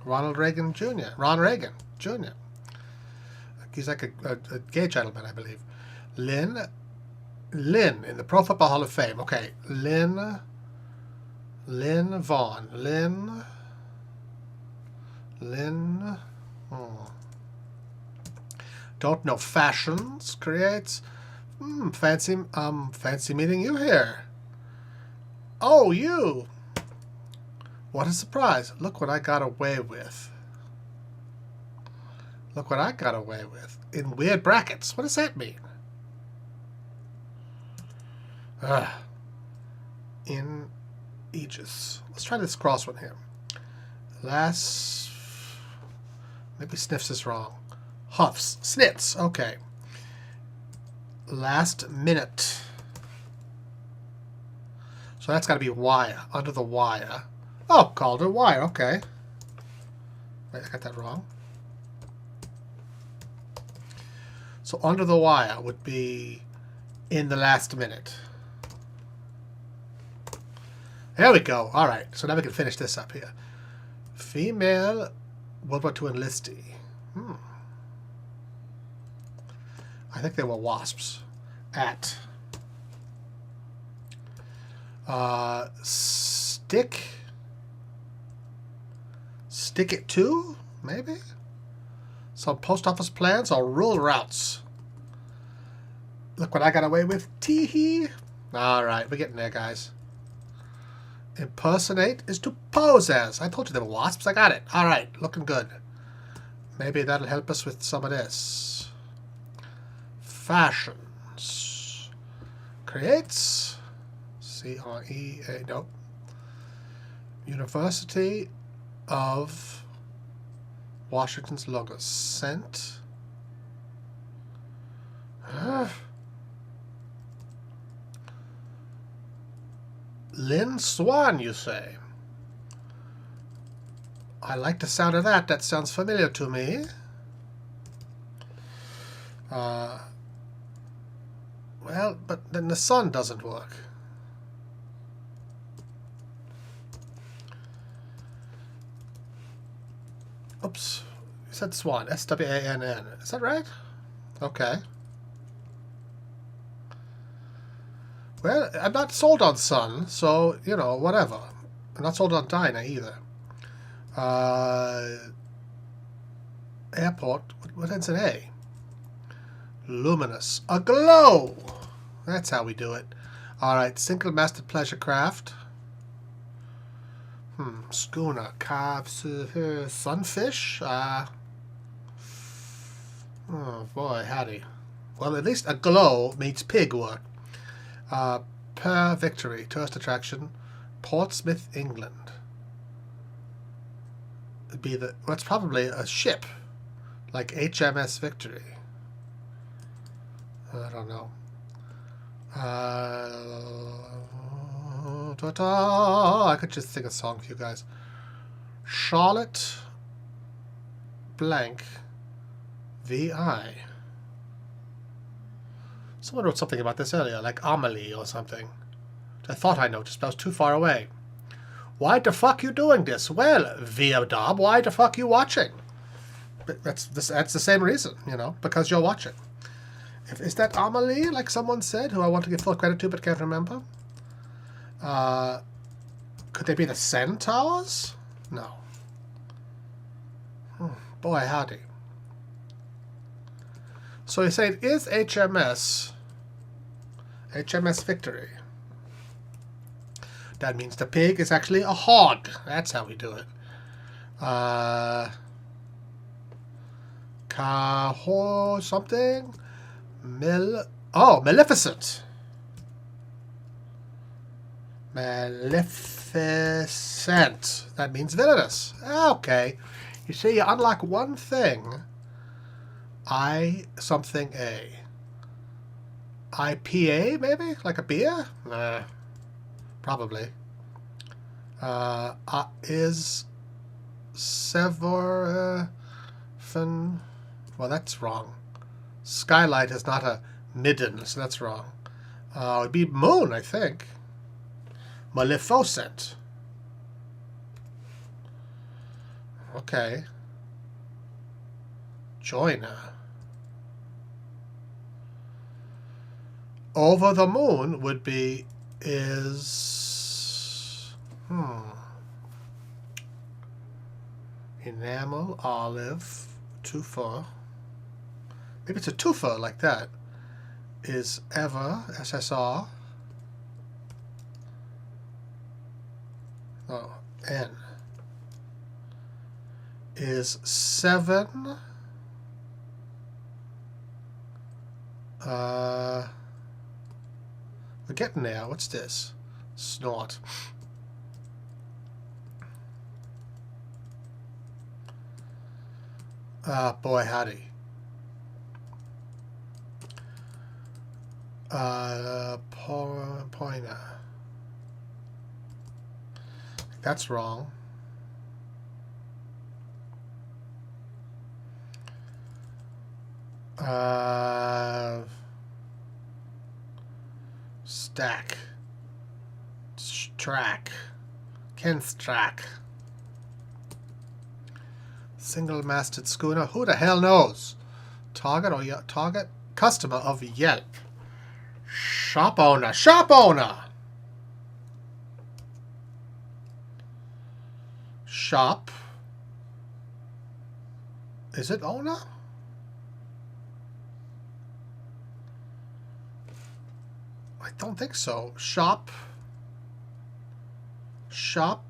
Ronald Reagan Jr. Ron Reagan Jr. He's like a gay gentleman, I believe. Lynn in the Pro Football Hall of Fame. Okay, Lynn Vaughn. Lynn. Don't know. Fashions creates. Fancy meeting you here. Oh, you. What a surprise. Look what I got away with. Look what I got away with. In weird brackets. What does that mean? In Aegis. Let's try this crossword here. Maybe sniffs is wrong. Huffs. Snits. Okay. Last minute. So that's got to be wire. Under the wire. Oh, called a wire. Okay. Wait, I got that wrong. So under the wire would be in the last minute. There we go. All right. So now we can finish this up here. Female World War II enlistee. I think they were wasps. At. Stick it to, maybe? Some post office plans or rural routes. Look what I got away with. Tee-hee. All right, we're getting there, guys. Impersonate is to pose as. I told you they were wasps. I got it. All right, looking good. Maybe that'll help us with some of this. Fashions. Creates. C-R-E-A. Nope. University of Washington's logo. Sent. Lynn Swan, you say? I like the sound of that. That sounds familiar to me. Well, but then the sun doesn't work. Oops. You said Swan. S-W-A-N-N. Is that right? Okay. Well, I'm not sold on sun, so, you know, whatever. I'm not sold on Dinah either. Airport. What ends in A? Luminous. Aglow! That's how we do it. Alright, single-masted pleasure craft. Schooner. Sunfish? Oh boy, howdy. Well, at least a glow meets pig work. Per Victory, tourist attraction, Portsmouth, England. It'd be the. Well, it's probably a ship, like HMS Victory. I don't know. I could just sing a song for you guys. Charlotte blank VI. Someone wrote something about this earlier, like Amelie or something. I thought I noticed, but I was too far away. Why the fuck you doing this? Well, Viadob, why the fuck you watching? That's the same reason, you know, because you're watching. Is that Amelie, like someone said, who I want to give full credit to but can't remember? Could they be the Centaurs? No. Boy, howdy. So you say it is HMS Victory. That means the pig is actually a hog. That's how we do it. Caho something? Maleficent. Maleficent. That means villainous. Okay. You see, you unlock one thing. Something A. IPA, maybe? Like a beer? Nah. Probably. Is Severfen... Well, that's wrong. Skylight is not a midden, so that's wrong. It would be moon, I think. Maleficent. Okay. Joiner. Over the moon would be enamel, olive, tufa. Maybe it's a tufa like that. Is ever, SSR. Oh, N. Is 7. We're getting there. What's this? Snort. Boy, howdy. Pointer. That's wrong. Stack. Track. Kenneth track. Single-masted schooner. Who the hell knows? Target or target customer of Yelp. Shop owner. Shop owner. Shop. Is it owner? I don't think so. Shop. Shop.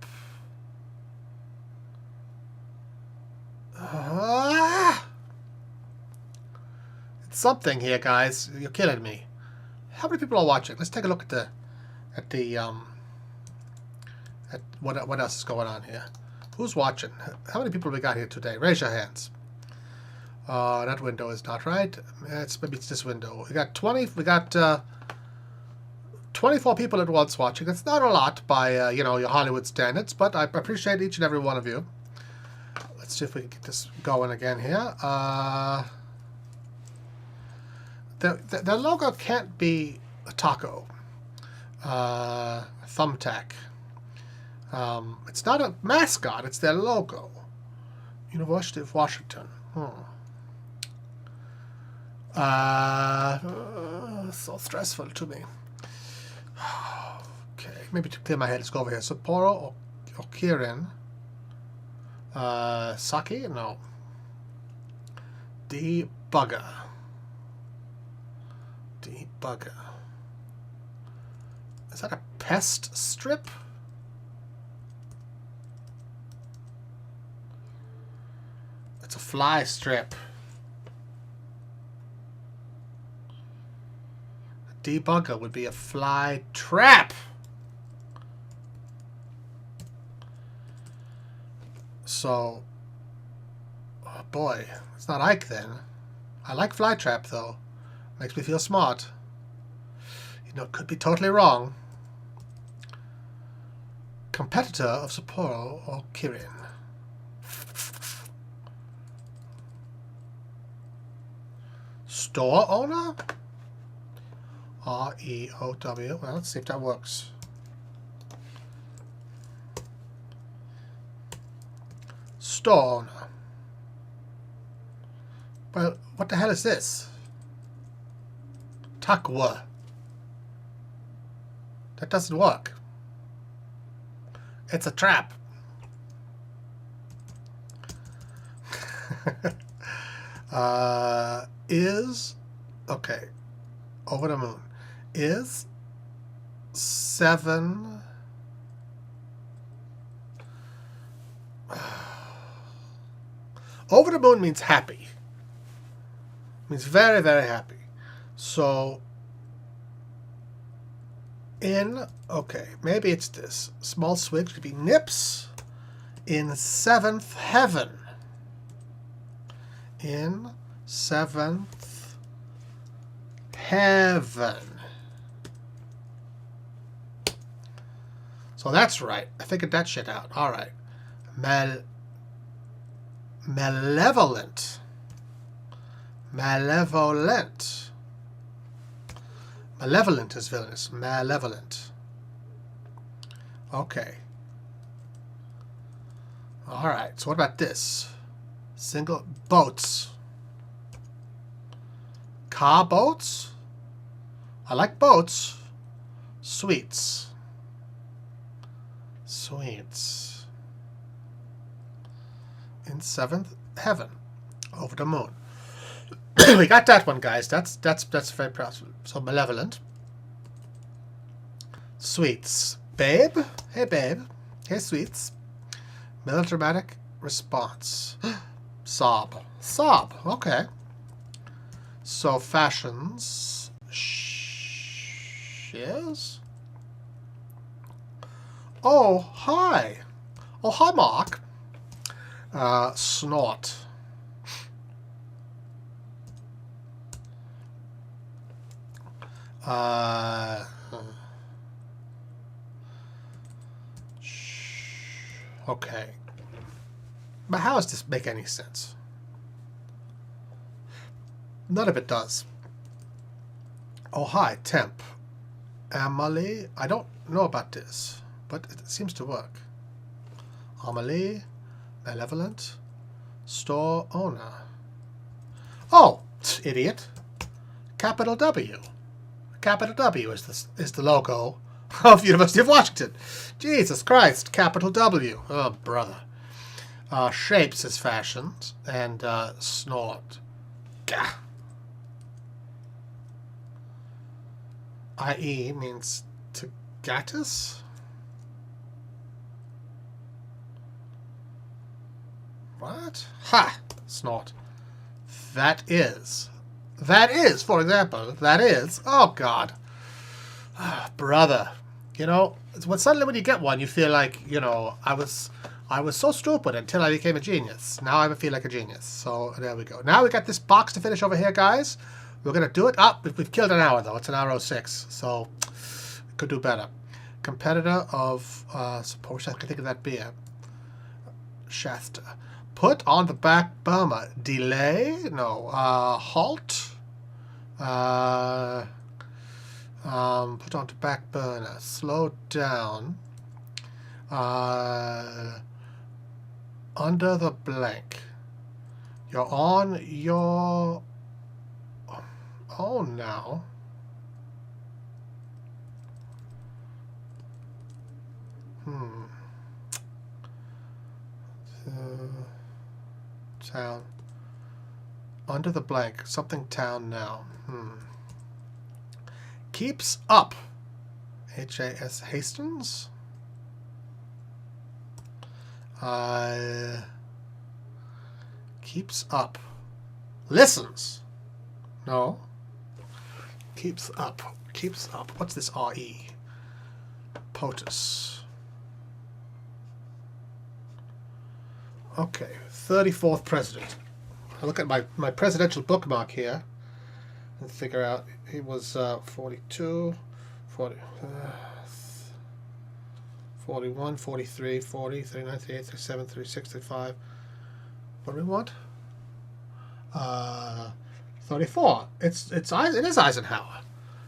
It's something here, guys. You're killing me. How many people are watching? Let's take a look at what else is going on here. Who's watching? How many people we got here today? Raise your hands. That window is not right. Maybe it's this window. We got 20. We got 24 people at once watching. That's not a lot by your Hollywood standards, but I appreciate each and every one of you. Let's see if we can get this going again here. The logo can't be a taco. Thumbtack. It's not a mascot. It's their logo. University of Washington. So stressful to me. Okay, maybe to clear my head, let's go over here. Sapporo or Kirin. Saki? No. Debugger. Debugger. Is that a pest strip? It's a fly strip. debugger would be a fly trap. So, oh boy, it's not Ike then. I like fly trap though. Makes me feel smart. You know, it could be totally wrong. Competitor of Sapporo or Kirin. Store owner? R-E-O-W. Well, let's see if that works. Store owner. Well, what the hell is this? Takwa. That doesn't work. It's a trap. Is okay. Over the moon. Is 7 over the moon means happy. Means very, very happy. So okay, maybe it's this. Small swigs could be nips in 7th heaven. In 7th heaven. So that's right. I figured that shit out. All right. Malevolent. Malevolent. Malevolent is villainous. Malevolent. Okay. All right. So what about this? Single boats. Car boats? I like boats. Sweets. Sweets. In 7th heaven. Over the moon. We got that one, guys. That's very proud. So malevolent. Sweets. Babe. Hey, babe. Hey, sweets. Melodramatic response. Sob. Sob. Okay. So fashions. Shiz. Oh, hi. Oh, hi, Mark. Snort. Okay. But how does this make any sense? None of it does. Oh, hi, temp. Amelie. I don't know about this, but it seems to work. Amelie. Malevolent. Store owner. Oh, idiot. Capital W. Capital W is the logo of University of Washington. Jesus Christ, capital W. Oh, brother. Shapes is fashions, and snort. Gah. IE means to gatus? What? Ha! Snort. That is, for example, that is, oh God. Brother. You know, suddenly when you get one, you feel like, you know, I was so stupid until I became a genius. Now I feel like a genius. So there we go. Now we got this box to finish over here, guys. We're going to do it up. We've killed an hour, though. It's an hour 06. So we could do better. Competitor of, suppose I could think of that beer. Shasta. Put on the back burner. Delay? No. Halt? Put on the back burner. Slow down. Under the blank. You're on your own now. Town. Under the blank. Something town now. Keeps up. H-A-S Hastings? Keeps up. Listens. No. Keeps up. Keeps up. What's this R-E? POTUS. Okay, 34th president. I look at my presidential bookmark here and figure out he was 42, 40, 41, 43, 40, 39, 38, 37, 36, 35. What do we want? 34. It is Eisenhower.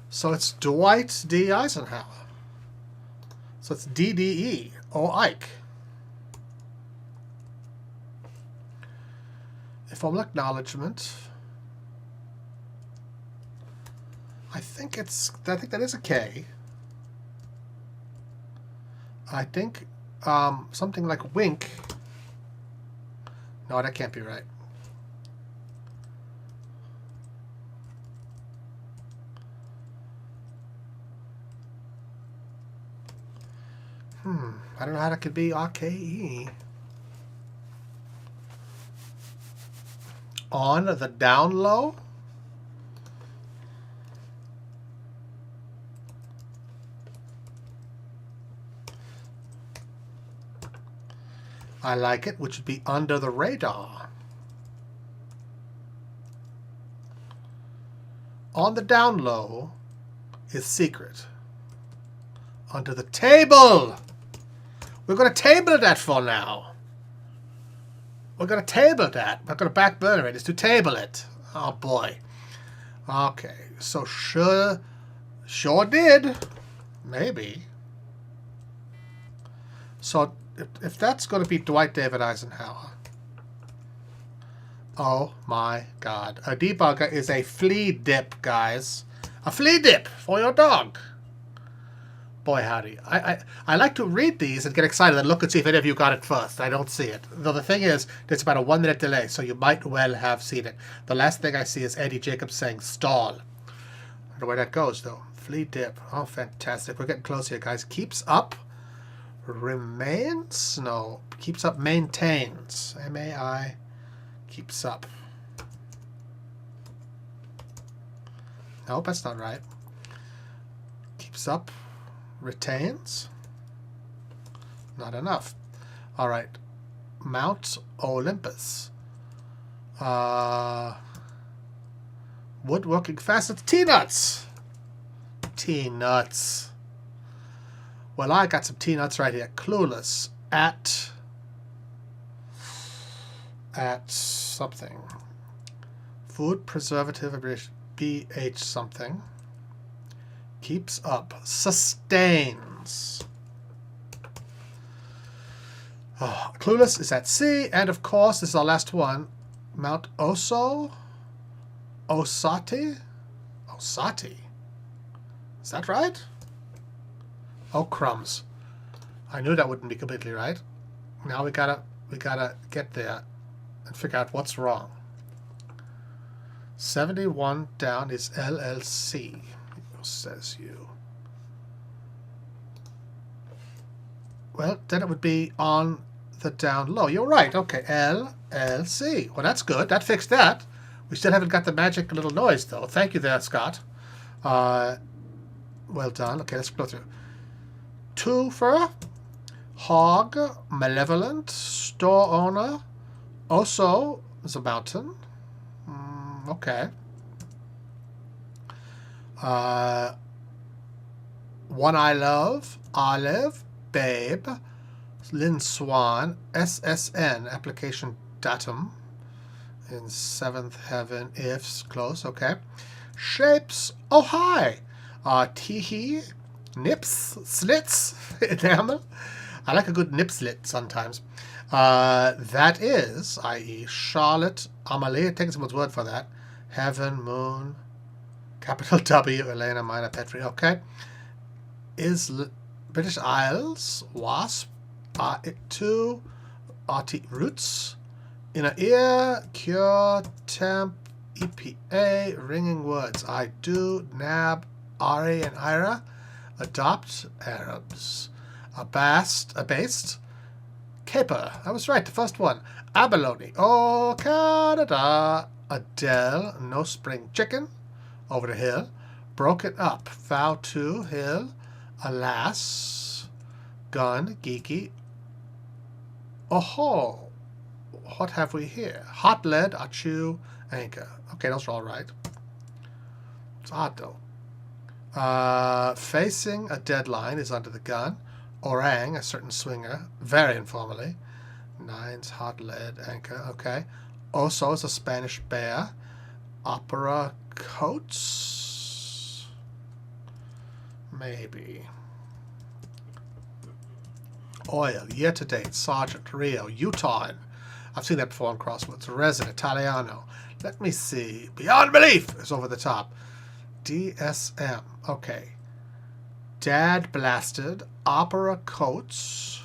So it's Dwight D. Eisenhower. So it's DDE, or Ike. Formal acknowledgement. I think that is a K. I think something like wink. No, that can't be right. I don't know how that could be RKE. On the down low? I like it, which would be under the radar. On the down low is secret. Under the table! We're going to table that for now. We're going to table that. We're going to back burner it. It's to table it. Oh, boy. Okay. So, sure did. Maybe. So, if that's going to be Dwight David Eisenhower. Oh, my God. A debugger is a flea dip, guys. A flea dip for your dog. Boy, howdy. I like to read these and get excited and look and see if any of you got it first. I don't see it. Though the thing is, there's about a 1 minute delay, so you might well have seen it. The last thing I see is Eddie Jacobs saying stall. I don't know where that goes, though. Flea dip. Oh, fantastic. We're getting close here, guys. Keeps up. Remains? No. Keeps up. Maintains. M-A-I. Keeps up. Nope, that's not right. Keeps up. Retains. Not enough. All right. Mount Olympus. Woodworking facets. T-nuts. T-nuts. Well, I got some T-nuts right here. Clueless. At something. Food preservative BH something. Keeps up. Sustains. Oh, Clueless is at C. And, of course, this is our last one. Mount Oso. Osati. Osati. Is that right? Oh, crumbs. I knew that wouldn't be completely right. Now we gotta get there and figure out what's wrong. 71 down is LLC. Says you. Well, then it would be on the down low. You're right. Okay, LLC. Well, that's good. That fixed that. We still haven't got the magic little noise, though. Thank you there, Scott. Well done. Okay, let's go through. Two for hog, malevolent, store owner, also is a mountain. Okay. One I Love, Olive, Babe, Lynn Swan, SSN, application datum, in 7th heaven, ifs, close, okay. Shapes, oh hi, teehee, nips, slits, enamel. I like a good nip slit sometimes. That is, i.e. Charlotte, Amalia, take someone's word for that. Heaven, moon, capital W, Elena, Minor, Petri, okay. Is British Isles, wasp, two, RT, roots, inner ear, cure, temp, EPA, ringing words, I do, nab, Ari and Ira, adopt, Arabs, abased, caper, I was right, the first one, abalone, oh, Canada, Adele, no spring chicken, over the hill, broken up. Vow to, hill, alas, gun, geeky. Oh, what have we here? Hot lead, achu, anchor. Okay, those are all right. It's odd though. Facing a deadline is under the gun. Orang, a certain swinger, very informally. Nines, hot lead, anchor. Okay. Oso is a Spanish bear. Opera coats? Maybe. Oil, year to date, Sergeant, Rio, Utah. I've seen that before in crosswords. Resin, Italiano. Let me see. Beyond belief is over the top. DSM. Okay. Dad blasted. Opera coats.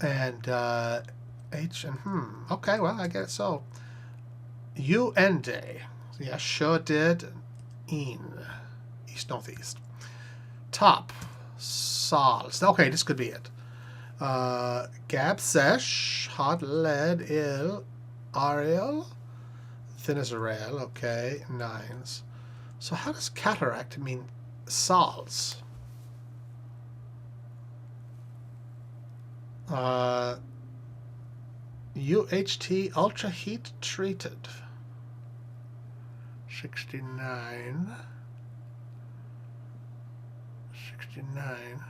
And H and Okay, well, I guess so. UND. Yeah, sure did. In. East northeast. Top. Sols. Okay, this could be it. Gab sesh. Hot lead. Il. Ariel. Thin as a rail. Okay. Nines. So how does cataract mean sols? UHT ultra heat treated. 69. 69.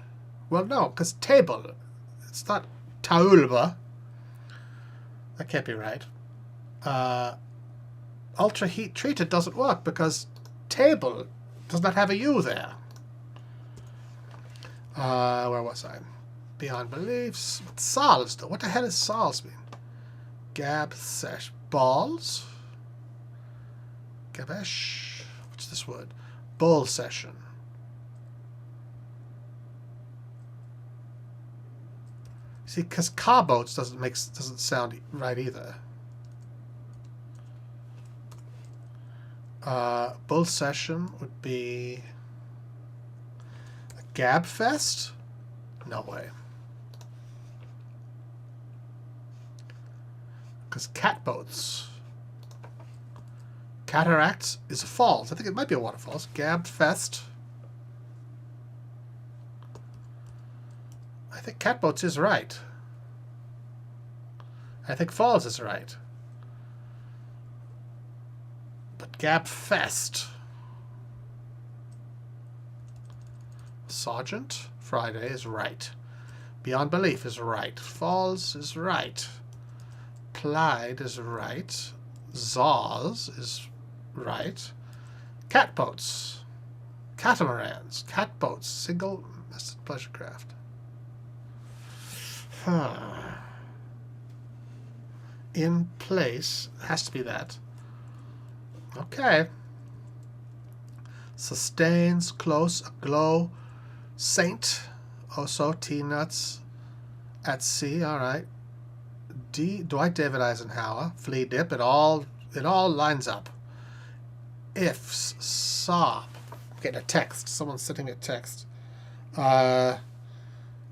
Well, no, because table. It's not taulba. That can't be right. Ultra heat treated doesn't work because table does not have a U there. Where was I? Beyond beliefs. Sols, though. What the hell does sols mean? Gab sesh. Balls? Gabesh. What's this word? Bull session. See, because car boats doesn't sound right either. Bull session would be a gab fest? No way. Because cat boats. Cataracts is a falls. I think it might be a waterfalls. Gab fest. I think cat boats is right. I think falls is right. But Gab Fest. Sergeant Friday is right. Beyond belief is right. Falls is right. Clyde is right. Zaws is right. Catboats. Catamarans. Catboats. Single-masted pleasure craft. In place. Has to be that. Okay. Sustains, close, aglow. Saint. Also T-nuts. At sea. All right. D. Dwight David Eisenhower. Flea dip. It all lines up. Ifs. Sob. I'm getting a text. Someone's sending me a text.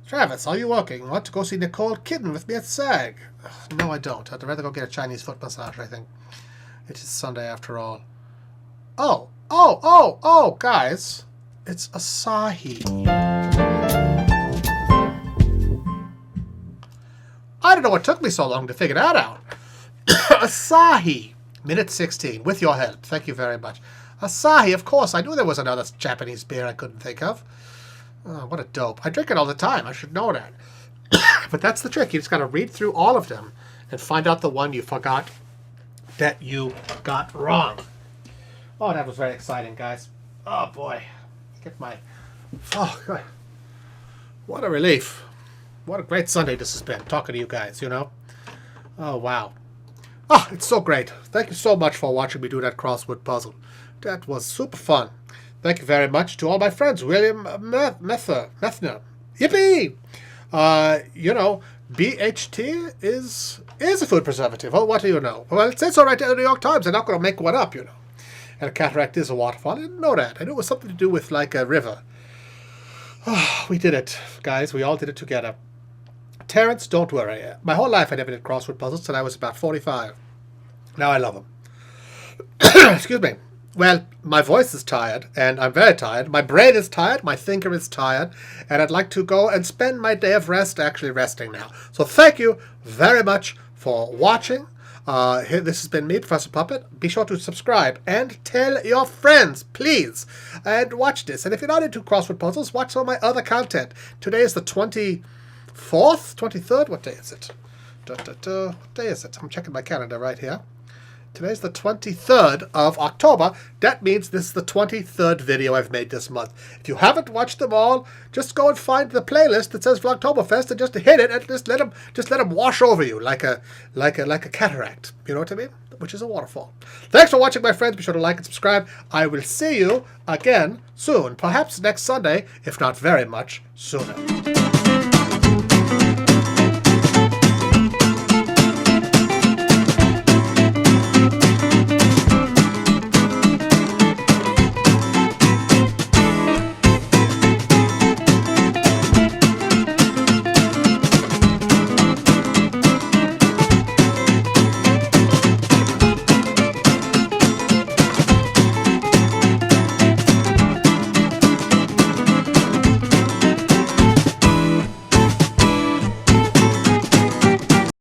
Travis, are you working? Want to go see Nicole Kidden with me at SAG? No, I don't. I'd rather go get a Chinese foot massage, I think. It is Sunday after all. Oh, guys. It's Asahi. I don't know what took me so long to figure that out. Asahi. Minute 16, with your help. Thank you very much. Asahi, of course. I knew there was another Japanese beer I couldn't think of. Oh, what a dope. I drink it all the time. I should know that. But that's the trick. You just got to read through all of them and find out the one you forgot that you got wrong. Oh, that was very exciting, guys. Oh, boy. Get my... Oh, God. What a relief. What a great Sunday this has been, talking to you guys, you know? Oh, wow. Oh, it's so great. Thank you so much for watching me do that crossword puzzle. That was super fun. Thank you very much to all my friends. William Methner. Yippee! You know, BHT is a food preservative. Oh, what do you know? Well, it says so right in the New York Times. They're not going to make one up, you know. And a cataract is a waterfall. I didn't know that. I knew it was something to do with, like, a river. Oh, we did it, guys. We all did it together. Terrence, don't worry. My whole life I never did crossword puzzles till I was about 45. Now I love them. Excuse me. Well, my voice is tired, and I'm very tired. My brain is tired, my thinker is tired, and I'd like to go and spend my day of rest actually resting now. So thank you very much for watching. This has been me, Professor Puppet. Be sure to subscribe and tell your friends, please, and watch this. And if you're not into crossword puzzles, watch some of my other content. Today is the 24th, 23rd. What day is it? What day is it? I'm checking my calendar right here. Today's the 23rd of October. That means this is the 23rd video I've made this month. If you haven't watched them all, just go and find the playlist that says Vlogtoberfest and just hit it and just let them wash over you like a cataract. You know what I mean? Which is a waterfall. Thanks for watching, my friends. Be sure to like and subscribe. I will see you again soon, perhaps next Sunday, if not very much sooner.